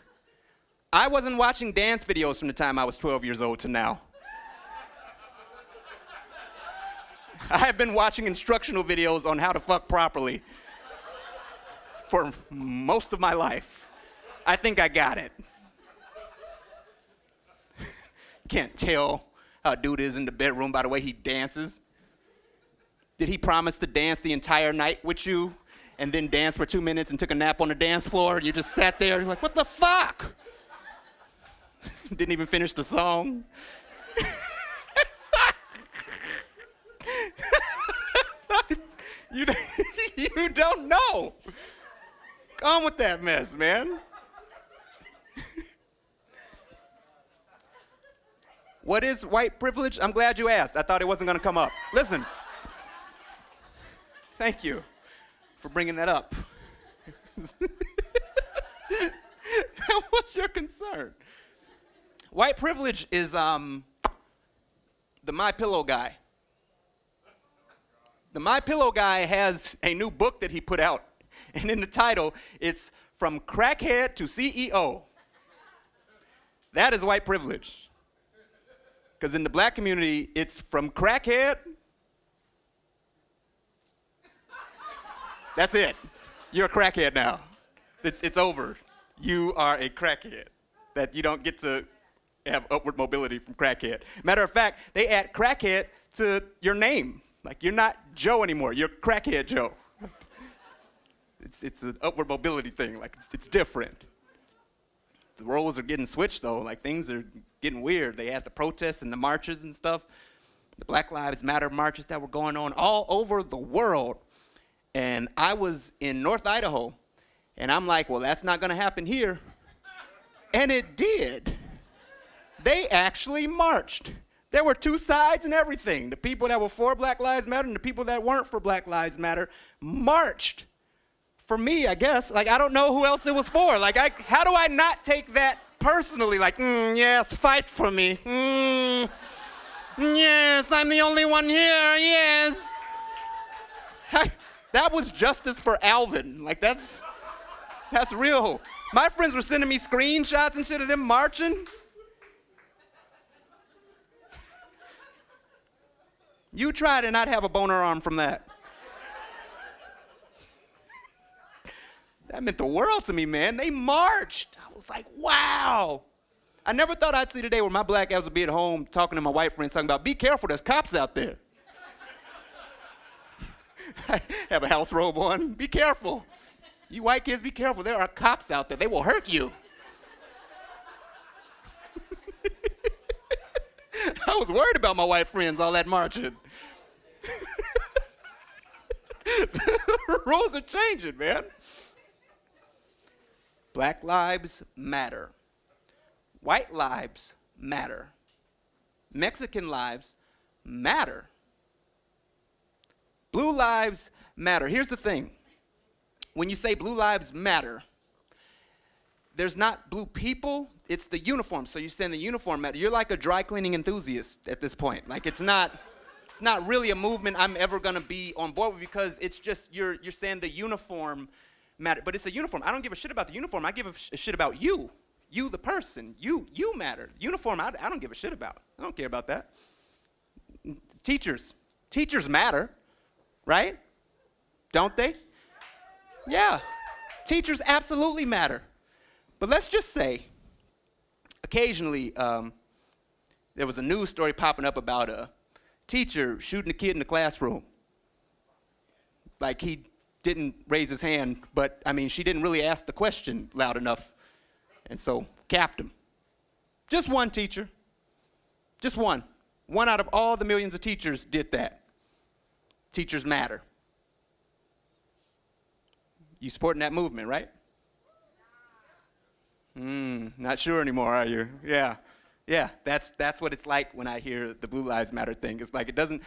I wasn't watching dance videos from the time I was 12 years old to now. I have been watching instructional videos on how to fuck properly for most of my life. I think I got it. Can't tell how a dude is in the bedroom by the way he dances. Did he promise to dance the entire night with you and then dance for 2 minutes and took a nap on the dance floor? You just sat there, you're like, what the fuck? Didn't even finish the song. You don't know. Go on with that mess, man. What is white privilege? I'm glad you asked. I thought it wasn't going to come up. Listen. Thank you for bringing that up. What's your concern? White privilege is the MyPillow guy. The MyPillow guy has a new book that he put out, and in the title, it's From Crackhead to CEO. That is white privilege. Because in the black community, it's from crackhead. That's it. You're a crackhead now. It's over. You are a crackhead. That you don't get to have upward mobility from crackhead. Matter of fact, they add crackhead to your name. Like, you're not Joe anymore. You're Crackhead Joe. It's an upward mobility thing. Like, it's different. The roles are getting switched, though. Like, things are getting weird. They had the protests and the marches and stuff. The Black Lives Matter marches that were going on all over the world. And I was in North Idaho. And I'm like, well, that's not going to happen here. And it did. They actually marched. There were two sides and everything. The people that were for Black Lives Matter and the people that weren't for Black Lives Matter marched for me, I guess. Like, I don't know who else it was for. Like, how do I not take that personally? Like, yes, fight for me. Yes, I'm the only one here, yes. That was justice for Alvin. Like, that's real. My friends were sending me screenshots and shit of them marching. You try to not have a boner arm from that. That meant the world to me, man. They marched. I was like, wow. I never thought I'd see the day where my black ass would be at home talking to my white friends, talking about, be careful, there's cops out there. I have a house robe on. Be careful. You white kids, be careful. There are cops out there. They will hurt you. I was worried about my white friends, all that marching. The rules are changing, man. Black lives matter. White lives matter. Mexican lives matter. Blue lives matter. Here's the thing. When you say blue lives matter, there's not blue people, it's the uniform. So you're saying the uniform matter. You're like a dry cleaning enthusiast at this point. Like, it's not really a movement I'm ever gonna be on board with, because it's just you're saying the uniform matter. But it's a uniform. I don't give a shit about the uniform. I give a shit about you. You, the person. You matter. Uniform, I don't give a shit about. I don't care about that. Teachers matter, right? Don't they? Yeah. Teachers absolutely matter. But let's just say, occasionally, there was a news story popping up about a teacher shooting a kid in the classroom. Like, he didn't raise his hand, but, I mean, she didn't really ask the question loud enough, and so capped him. Just one teacher. Just one. One out of all the millions of teachers did that. Teachers matter. You supporting that movement, right? Not sure anymore, are you? Yeah. Yeah, that's what it's like when I hear the Blue Lives Matter thing. It's like it doesn't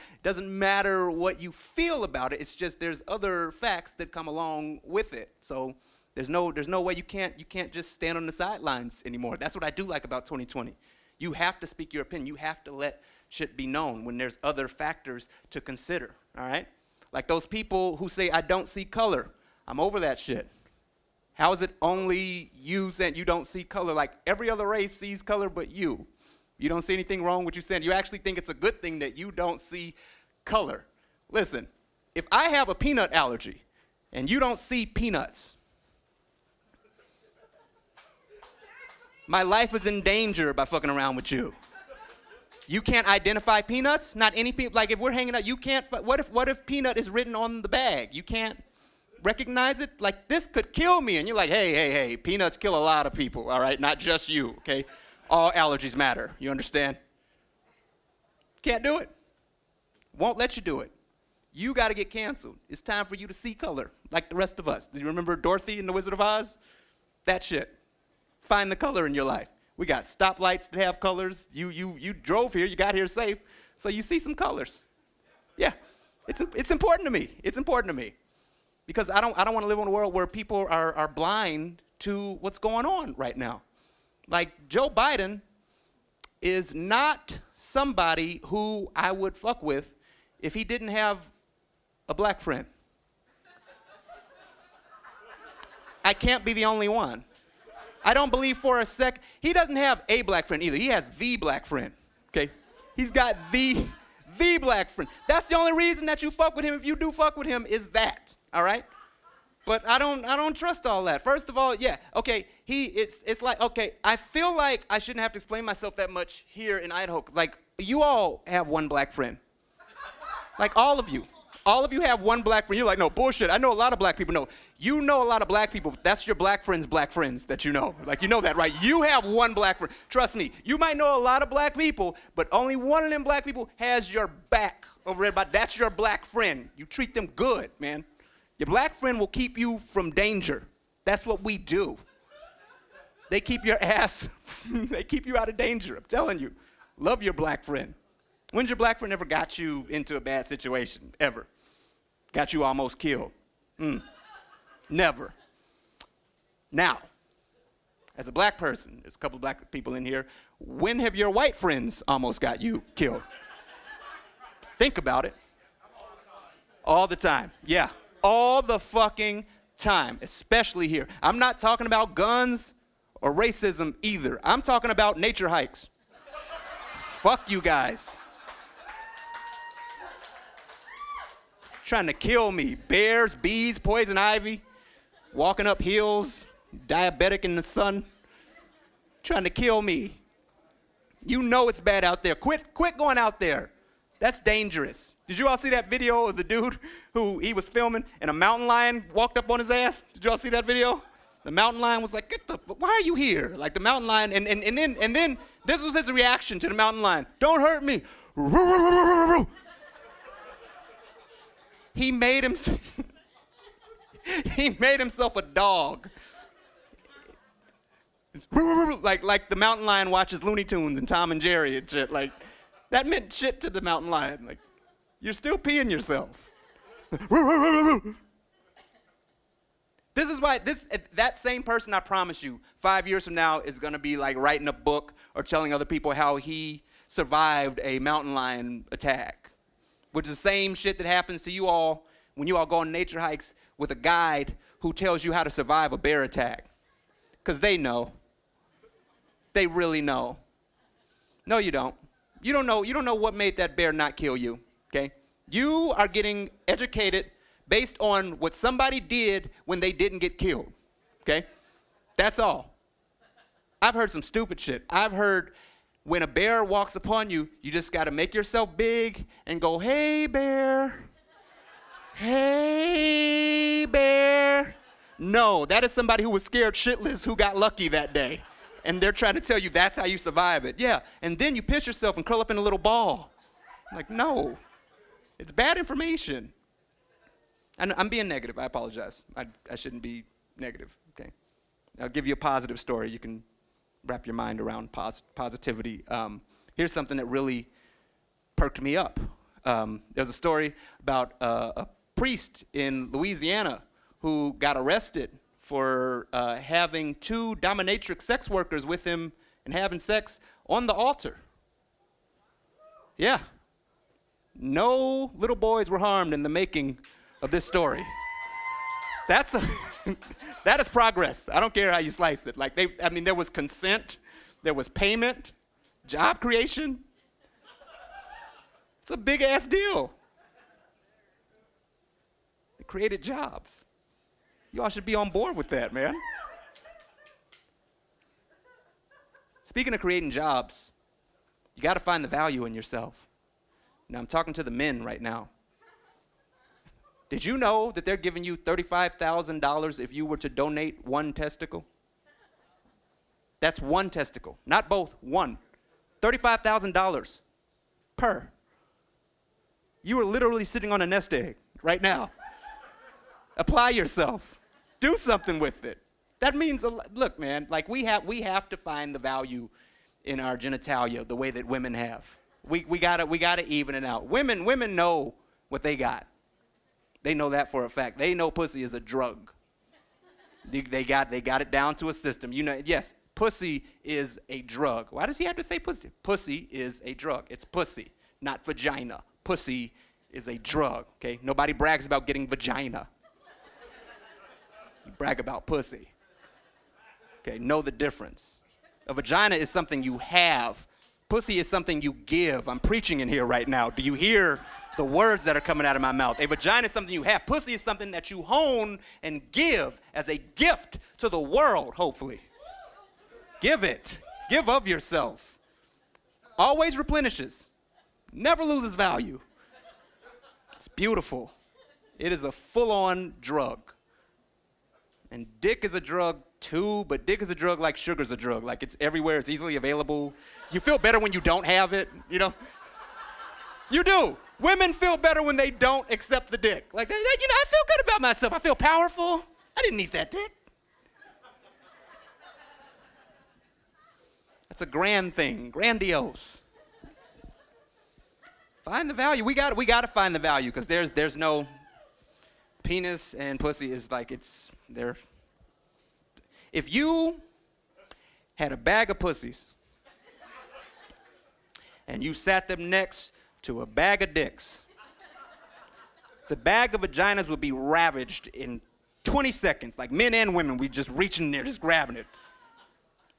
matter what you feel about it. It's just there's other facts that come along with it. So there's no way you can't just stand on the sidelines anymore. That's what I do like about 2020. You have to speak your opinion. You have to let shit be known when there's other factors to consider, all right? Like those people who say, I don't see color. I'm over that shit. How is it only you saying you don't see color? Like every other race sees color but you. You don't see anything wrong with you saying. You actually think it's a good thing that you don't see color. Listen, if I have a peanut allergy and you don't see peanuts, my life is in danger by fucking around with you. You can't identify peanuts? Not any people. Like if we're hanging out, you can't. What if peanut is written on the bag? You can't recognize it? Like this could kill me. And you're like, hey, peanuts kill a lot of people, all right? Not just you, okay? All allergies matter. You understand? Can't do it. Won't let you do it. You got to get canceled. It's time for you to see color like the rest of us. Do you remember Dorothy in The Wizard of Oz? That shit. Find the color in your life. We got stoplights that have colors. You drove here. You got here safe. So you see some colors. Yeah. It's important to me. It's important to me. Because I don't want to live in a world where people are blind to what's going on right now. Like Joe Biden is not somebody who I would fuck with if he didn't have a black friend. I can't be the only one. I don't believe for a sec. He doesn't have a black friend either. He has the black friend, okay? He's got the black friend. That's the only reason that you fuck with him, if you do fuck with him, is that, all right? But I don't trust all that. First of all, yeah, okay, it's like, okay, I feel like I shouldn't have to explain myself that much here in Idaho. Like, you all have one black friend. Like, all of you. All of you have one black friend. You're like, no, bullshit. I know a lot of black people. No, you know a lot of black people. That's your black friends' that you know. Like, you know that, right? You have one black friend. Trust me, you might know a lot of black people, but only one of them black people has your back over everybody. That's your black friend. You treat them good, man. Your black friend will keep you from danger. That's what we do. They keep your ass, they keep you out of danger. I'm telling you. Love your black friend. When's your black friend ever got you into a bad situation? Ever? Got you almost killed? Never. Now, as a black person, there's a couple of black people in here, when have your white friends almost got you killed? Think about it. All the time. Yeah. All the fucking time, especially here. I'm not talking about guns or racism either. I'm talking about nature hikes. Fuck you guys. Trying to kill me. Bears, bees, poison ivy, walking up hills, diabetic in the sun, trying to kill me. You know it's bad out there. Quit going out there. That's dangerous. Did you all see that video of the dude who he was filming and a mountain lion walked up on his ass? Did you all see that video? The mountain lion was like, why are you here? Like the mountain lion, and then this was his reaction to the mountain lion. Don't hurt me. He made himself a dog. Like the mountain lion watches Looney Tunes and Tom and Jerry and shit. Like that meant shit to the mountain lion. Like you're still peeing yourself. This is why that same person, I promise you, 5 years from now is gonna be like writing a book or telling other people how he survived a mountain lion attack, which is the same shit that happens to you all when you all go on nature hikes with a guide who tells you how to survive a bear attack. Because they know. They really know. No, you don't. You don't know what made that bear not kill you, okay? You are getting educated based on what somebody did when they didn't get killed, okay? That's all. I've heard some stupid shit. I've heard when a bear walks upon you, you just got to make yourself big and go, hey, bear. Hey, bear. No, that is somebody who was scared shitless who got lucky that day. And they're trying to tell you that's how you survive it. Yeah, and then you piss yourself and curl up in a little ball. Like, no. It's bad information. And I'm being negative. I apologize. I shouldn't be negative, okay? I'll give you a positive story. You can wrap your mind around positivity. Here's something that really perked me up. There's a story about a priest in Louisiana who got arrested for having 2 dominatrix sex workers with him and having sex on the altar. Yeah. No little boys were harmed in the making of this story. That is progress. I don't care how you slice it. Like there was consent, there was payment, job creation. It's a big ass deal. They created jobs. You all should be on board with that, man. Speaking of creating jobs, you got to find the value in yourself. Now, I'm talking to the men right now. Did you know that they're giving you $35,000 if you were to donate 1 testicle? That's 1 testicle, not both, 1. $35,000 per. You are literally sitting on a nest egg right now. Apply yourself. Do something with it. That means, look, man, like we have to find the value in our genitalia the way that women have. We gotta even it out. Women know what they got. They know that for a fact. They know pussy is a drug. They got it down to a system. You know, yes, pussy is a drug. Why does he have to say pussy? Pussy is a drug. It's pussy, not vagina. Pussy is a drug, okay? Nobody brags about getting vagina. You brag about pussy. Okay, know the difference. A vagina is something you have. Pussy is something you give. I'm preaching in here right now. Do you hear the words that are coming out of my mouth? A vagina is something you have. Pussy is something that you hone and give as a gift to the world, hopefully. Give it. Give of yourself. Always replenishes. Never loses value. It's beautiful. It is a full-on drug. And dick is a drug too, but dick is a drug like sugar's a drug. Like it's everywhere, it's easily available. You feel better when you don't have it, you know? You do. Women feel better when they don't accept the dick. Like, you know, I feel good about myself. I feel powerful. I didn't need that dick. That's a grand thing, grandiose. Find the value. We got to find the value because there's no penis and pussy is like they're. If you had a bag of pussies and you sat them next to a bag of dicks, the bag of vaginas would be ravaged in 20 seconds. Like men and women, we just reaching in there, just grabbing it.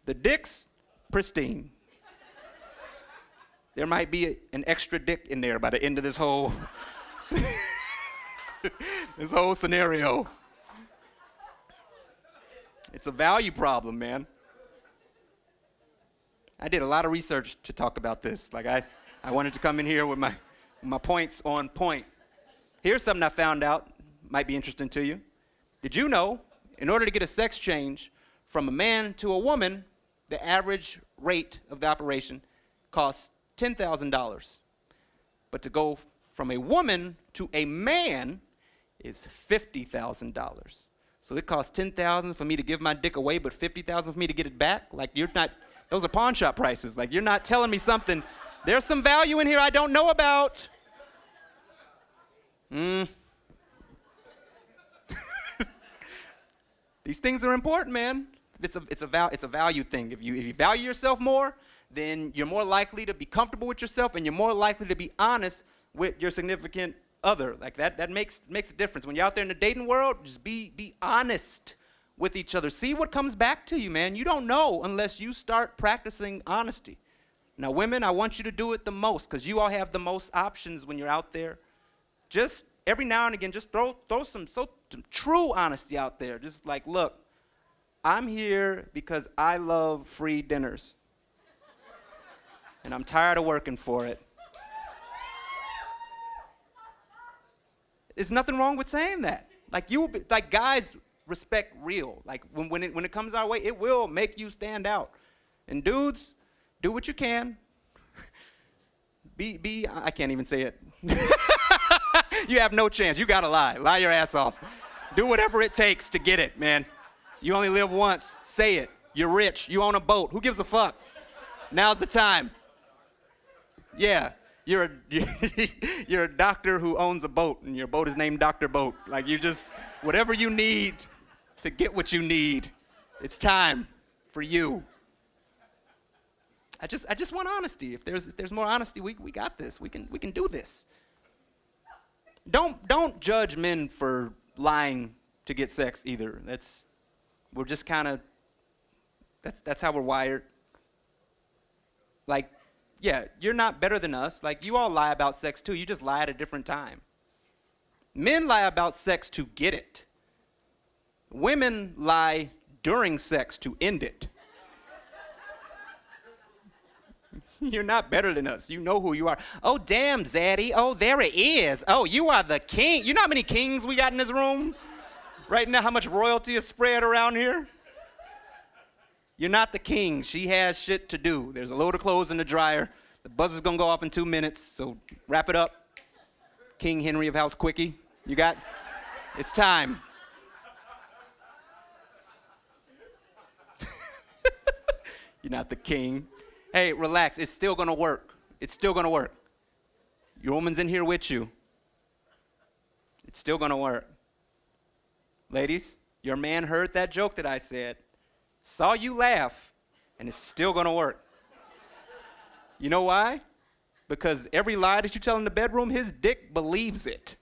The dicks, pristine. There might be an extra dick in there by the end of this whole this whole scenario. It's a value problem, man. I did a lot of research to talk about this. Like I wanted to come in here with my points on point. Here's something I found out, might be interesting to you. Did you know, in order to get a sex change from a man to a woman, the average rate of the operation costs $10,000. But to go from a woman to a man is $50,000. So it costs $10,000 for me to give my dick away, but $50,000 for me to get it back? Like, you're not, those are pawn shop prices. Like, you're not telling me something. There's some value in here I don't know about. These things are important, man. It's a value thing. If you value yourself more, then you're more likely to be comfortable with yourself, and you're more likely to be honest with your significant other. Like that makes a difference. When you're out there in the dating world, just be honest with each other. See what comes back to you, man. You don't know unless you start practicing honesty. Now, women, I want you to do it the most, because you all have the most options when you're out there. Just every now and again, just throw some true honesty out there. Just like, look, I'm here because I love free dinners. And I'm tired of working for it. There's nothing wrong with saying that. Like guys respect real. Like when it comes our way, it will make you stand out. And dudes, do what you can. I can't even say it. You have no chance. You gotta lie. Lie your ass off. Do whatever it takes to get it, man. You only live once. Say it. You're rich. You own a boat. Who gives a fuck? Now's the time. Yeah, you're a doctor who owns a boat, and your boat is named Dr. Boat. Like, you just, whatever you need to get what you need, it's time for you. I just want honesty. If there's more honesty, we got this. We can do this. Don't judge men for lying to get sex either. We're just kind of, that's how we're wired. Like, yeah, you're not better than us. Like, you all lie about sex too. You just lie at a different time. Men lie about sex to get it. Women lie during sex to end it. You're not better than us. You know who you are. Oh, damn, Zaddy. Oh, there it is. Oh, you are the king. You know how many kings we got in this room? Right now, how much royalty is spread around here? You're not the king. She has shit to do. There's a load of clothes in the dryer. The buzzer's gonna go off in 2 minutes, so wrap it up. King Henry of House Quickie. It's time. You're not the king. Hey, relax. It's still gonna work. It's still gonna work. Your woman's in here with you. It's still gonna work. Ladies, your man heard that joke that I said, saw you laugh, and it's still gonna work. You know why? Because every lie that you tell in the bedroom, his dick believes it.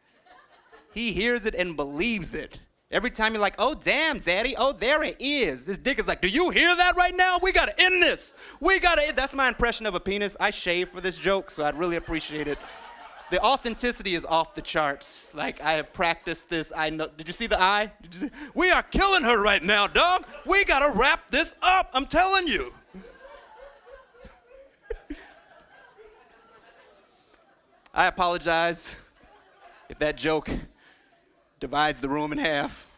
He hears it and believes it. Every time you're like, oh, damn, Zaddy, oh, there it is. His dick is like, do you hear that right now? We gotta end this. That's my impression of a penis. I shave for this joke, so I'd really appreciate it. The authenticity is off the charts. Like, I have practiced this. I know. Did you see the eye? Did you see? We are killing her right now, dog. We gotta wrap this up. I'm telling you. I apologize if that joke divides the room in half.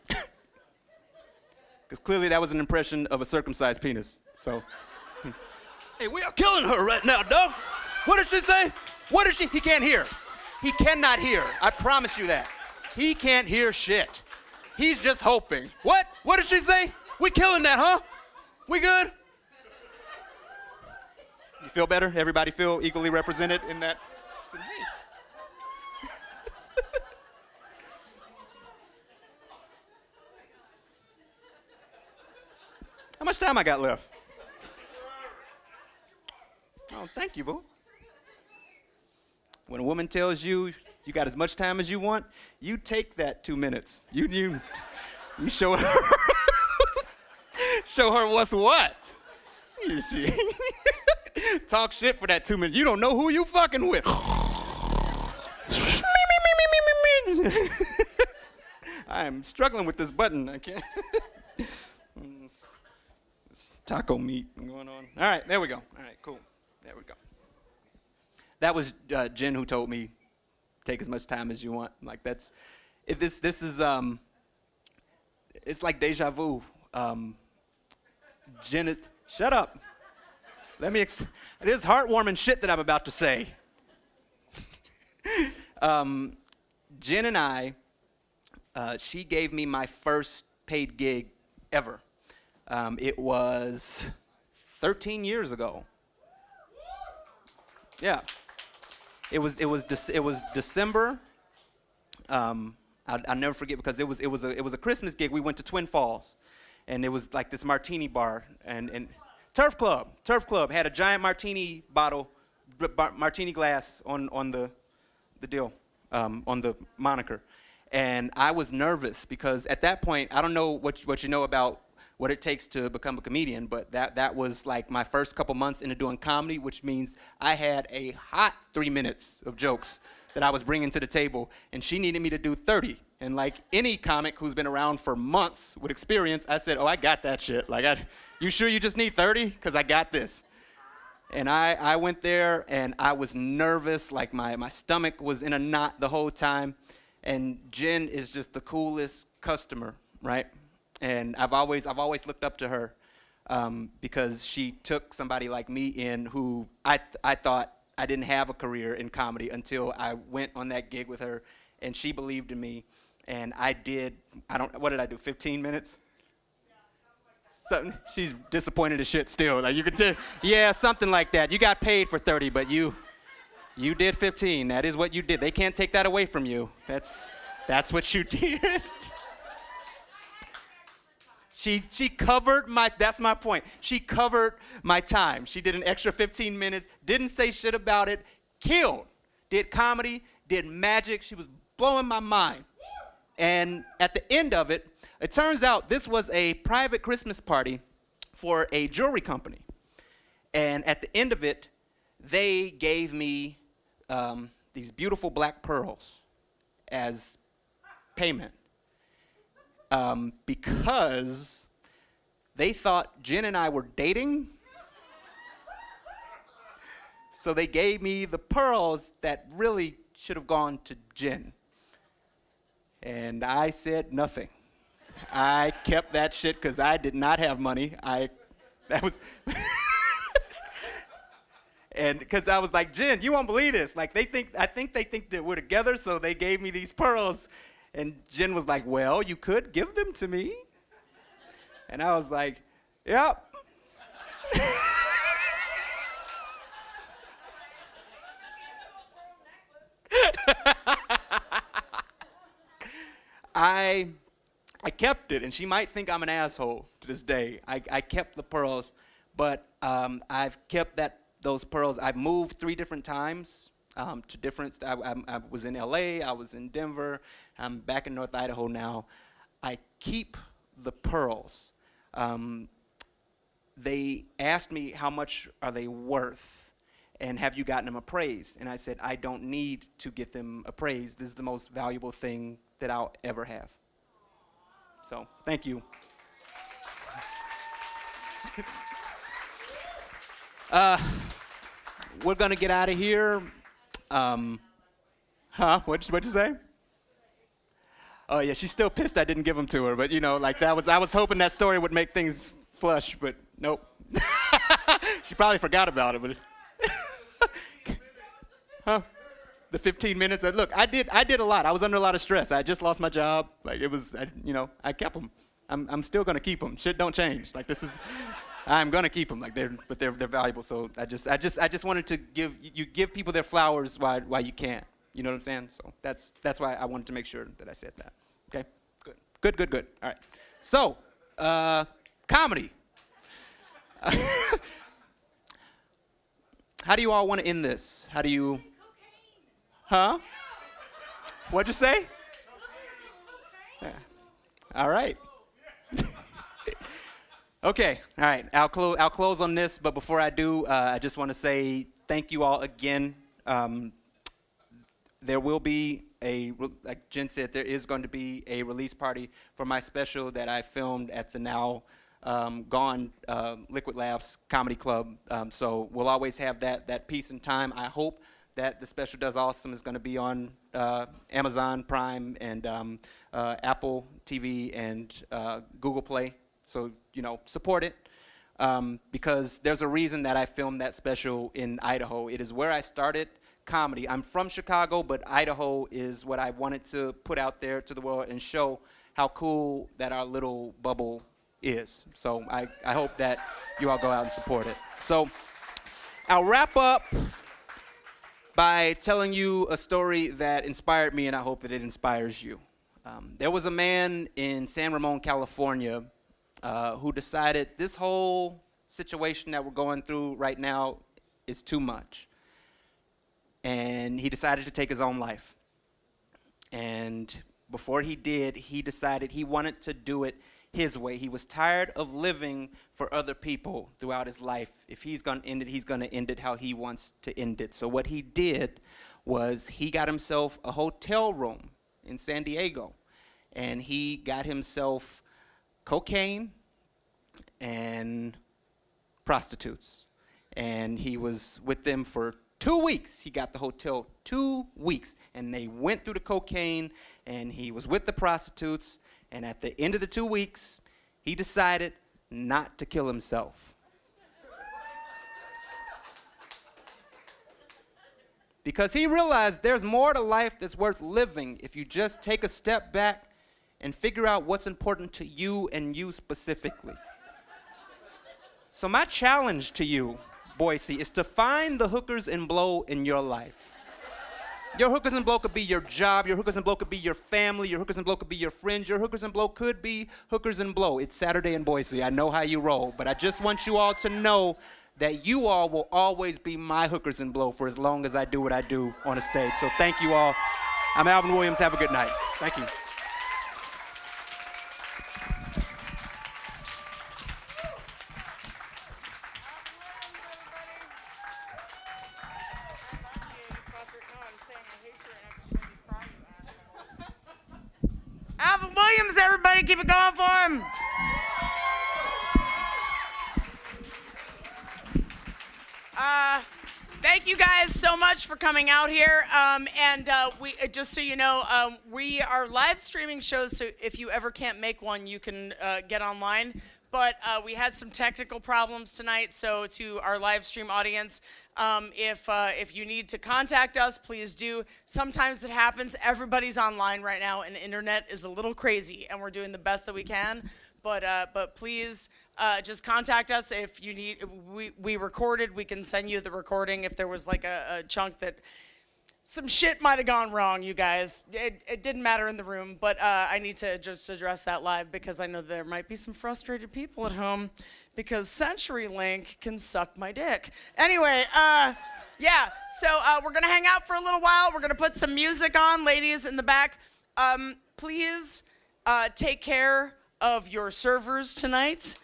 Because clearly that was an impression of a circumcised penis. So, hey, we are killing her right now, dog. What did she say? What did she? He can't hear. He cannot hear. I promise you that. He can't hear shit. He's just hoping. What? What did she say? We killing that, huh? We good? You feel better? Everybody feel equally represented in that? Hey. How much time I got left? Oh, thank you, boo. When a woman tells you you got as much time as you want, you take that 2 minutes. You show her show her what's what. You see. Talk shit for that 2 minutes. You don't know who you fucking with. I'm struggling with this button. I can't. Taco meat going on. All right, there we go. All right, cool. There we go. That was Jen who told me, take as much time as you want. Like this is it's like deja vu. Jen, shut up. This is heartwarming shit that I'm about to say. Jen and I, she gave me my first paid gig ever. It was 13 years ago. Yeah. It was December. I'll never forget because it was a Christmas gig. We went to Twin Falls, and it was like this martini bar and Turf Club had a giant martini bottle, martini glass on the deal, on the moniker, and I was nervous because at that point I don't know what you know about what it takes to become a comedian, but that was like my first couple months into doing comedy, which means I had a hot 3 minutes of jokes that I was bringing to the table, and she needed me to do 30. And like any comic who's been around for months with experience, I said, oh, I got that shit. Like, you sure you just need 30? Because I got this. And I went there, and I was nervous, like my stomach was in a knot the whole time. And Jen is just the coolest customer, right? And I've always looked up to her because she took somebody like me in who I thought I didn't have a career in comedy until I went on that gig with her, and she believed in me, and what did I do, 15 minutes? Something. She's disappointed as shit still. Like you can tell, yeah, something like that. You got paid for 30, but you did 15. That is what you did. They can't take that away from you. That's what you did. She covered that's my point. She covered my time. She did an extra 15 minutes, didn't say shit about it, killed. Did comedy, did magic. She was blowing my mind. And at the end of it, it turns out this was a private Christmas party for a jewelry company. And at the end of it, they gave me these beautiful black pearls as payment. Because they thought Jen and I were dating. So they gave me the pearls that really should have gone to Jen. And I said nothing. I kept that shit because I did not have money. And because I was like, Jen, you won't believe this. Like I think they think that we're together, so they gave me these pearls. And Jen was like, well, you could give them to me. And I was like, yep. I kept it, and she might think I'm an asshole to this day. I kept the pearls, but I've kept those pearls. I've moved 3 different times. To different, I was in LA, I was in Denver, I'm back in North Idaho now. I keep the pearls. They asked me how much are they worth and have you gotten them appraised? And I said, I don't need to get them appraised. This is the most valuable thing that I'll ever have. So, thank you. We're gonna get out of here. What'd you say? Oh yeah, she's still pissed I didn't give them to her, but like I was hoping that story would make things flush, but nope. She probably forgot about it, but the 15 minutes. Look, I did a lot. I was under a lot of stress. I just lost my job. Like it was, I kept them. I'm still gonna keep them. Shit don't change. Like I'm gonna keep them. Like they're valuable. So I just wanted to give people their flowers while you can. You know what I'm saying? So that's why I wanted to make sure that I said that. Okay? Good. All right. So, comedy. How do you all want to end this? How do you... Huh? What'd you say? Yeah. All right. Okay. All right. I'll close on this, but before I do, I just want to say thank you all again. There will be like Jen said, there is going to be a release party for my special that I filmed at the now gone Liquid Labs Comedy Club. So we'll always have that peace and time. I hope that the special Does Awesome is going to be on Amazon Prime and Apple TV and Google Play. So, support it. Because there's a reason that I filmed that special in Idaho. It is where I started comedy. I'm from Chicago, but Idaho is what I wanted to put out there to the world and show how cool that our little bubble is. So I hope that you all go out and support it. So I'll wrap up by telling you a story that inspired me, and I hope that it inspires you. There was a man in San Ramon, California, who decided this whole situation that we're going through right now is too much. And he decided to take his own life. And before he did, he decided he wanted to do it his way. He was tired of living for other people throughout his life. If he's going to end it, he's going to end it how he wants to end it. So what he did was he got himself a hotel room in San Diego. And he got himself cocaine and prostitutes. And he was with them for 2 weeks. He got the hotel 2 weeks, and they went through the cocaine, and he was with the prostitutes, and at the end of the 2 weeks, he decided not to kill himself. Because he realized there's more to life that's worth living if you just take a step back and figure out what's important to you and you specifically. So my challenge to you, Boise, is to find the hookers and blow in your life. Your hookers and blow could be your job. Your hookers and blow could be your family. Your hookers and blow could be your friends. Your hookers and blow could be hookers and blow. It's Saturday in Boise. I know how you roll, but I just want you all to know that you all will always be my hookers and blow for as long as I do what I do on a stage. So thank you all. I'm Alvin WIlliams. Have a good night. Thank you. Alvin WIlliams, everybody, keep it going for him. Thank you guys so much for coming out here. We just so you know, we are live streaming shows, so if you ever can't make one, you can get online. But we had some technical problems tonight, so to our live stream audience, if you need to contact us, please do. Sometimes it happens. Everybody's online right now, and the internet is a little crazy, and we're doing the best that we can. But please just contact us if you need. We recorded. We can send you the recording if there was like a chunk that some shit might have gone wrong, you guys. It didn't matter in the room, but I need to just address that live because I know there might be some frustrated people at home because CenturyLink can suck my dick. Anyway, yeah, so we're going to hang out for a little while. We're going to put some music on, ladies in the back. Please take care of your servers tonight.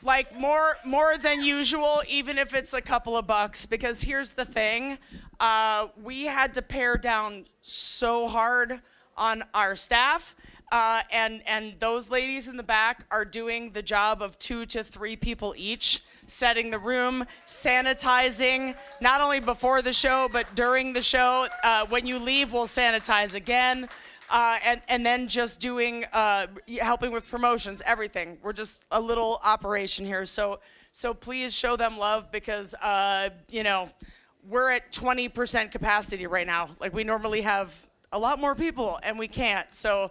Like more than usual, even if it's a couple of bucks, because here's the thing. We had to pare down so hard on our staff, and those ladies in the back are doing the job of 2 to 3 people each, setting the room, sanitizing, not only before the show, but during the show. When you leave, we'll sanitize again. And then just doing, helping with promotions, everything. We're just a little operation here. So please show them love because, we're at 20% capacity right now. Like we normally have a lot more people and we can't. So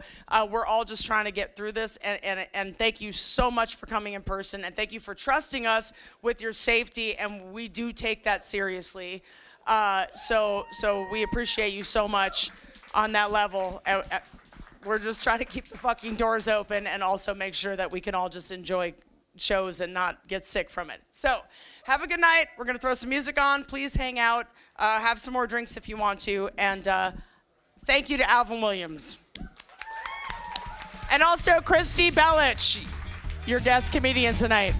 we're all just trying to get through this. And thank you so much for coming in person. And thank you for trusting us with your safety. And we do take that seriously. So we appreciate you so much on that level. We're just trying to keep the fucking doors open and also make sure that we can all just enjoy shows and not get sick from it. So have a good night. We're going to throw some music on. Please hang out. Have some more drinks if you want to. And thank you to Alvin WIlliams. And also Christy Bellich, your guest comedian tonight.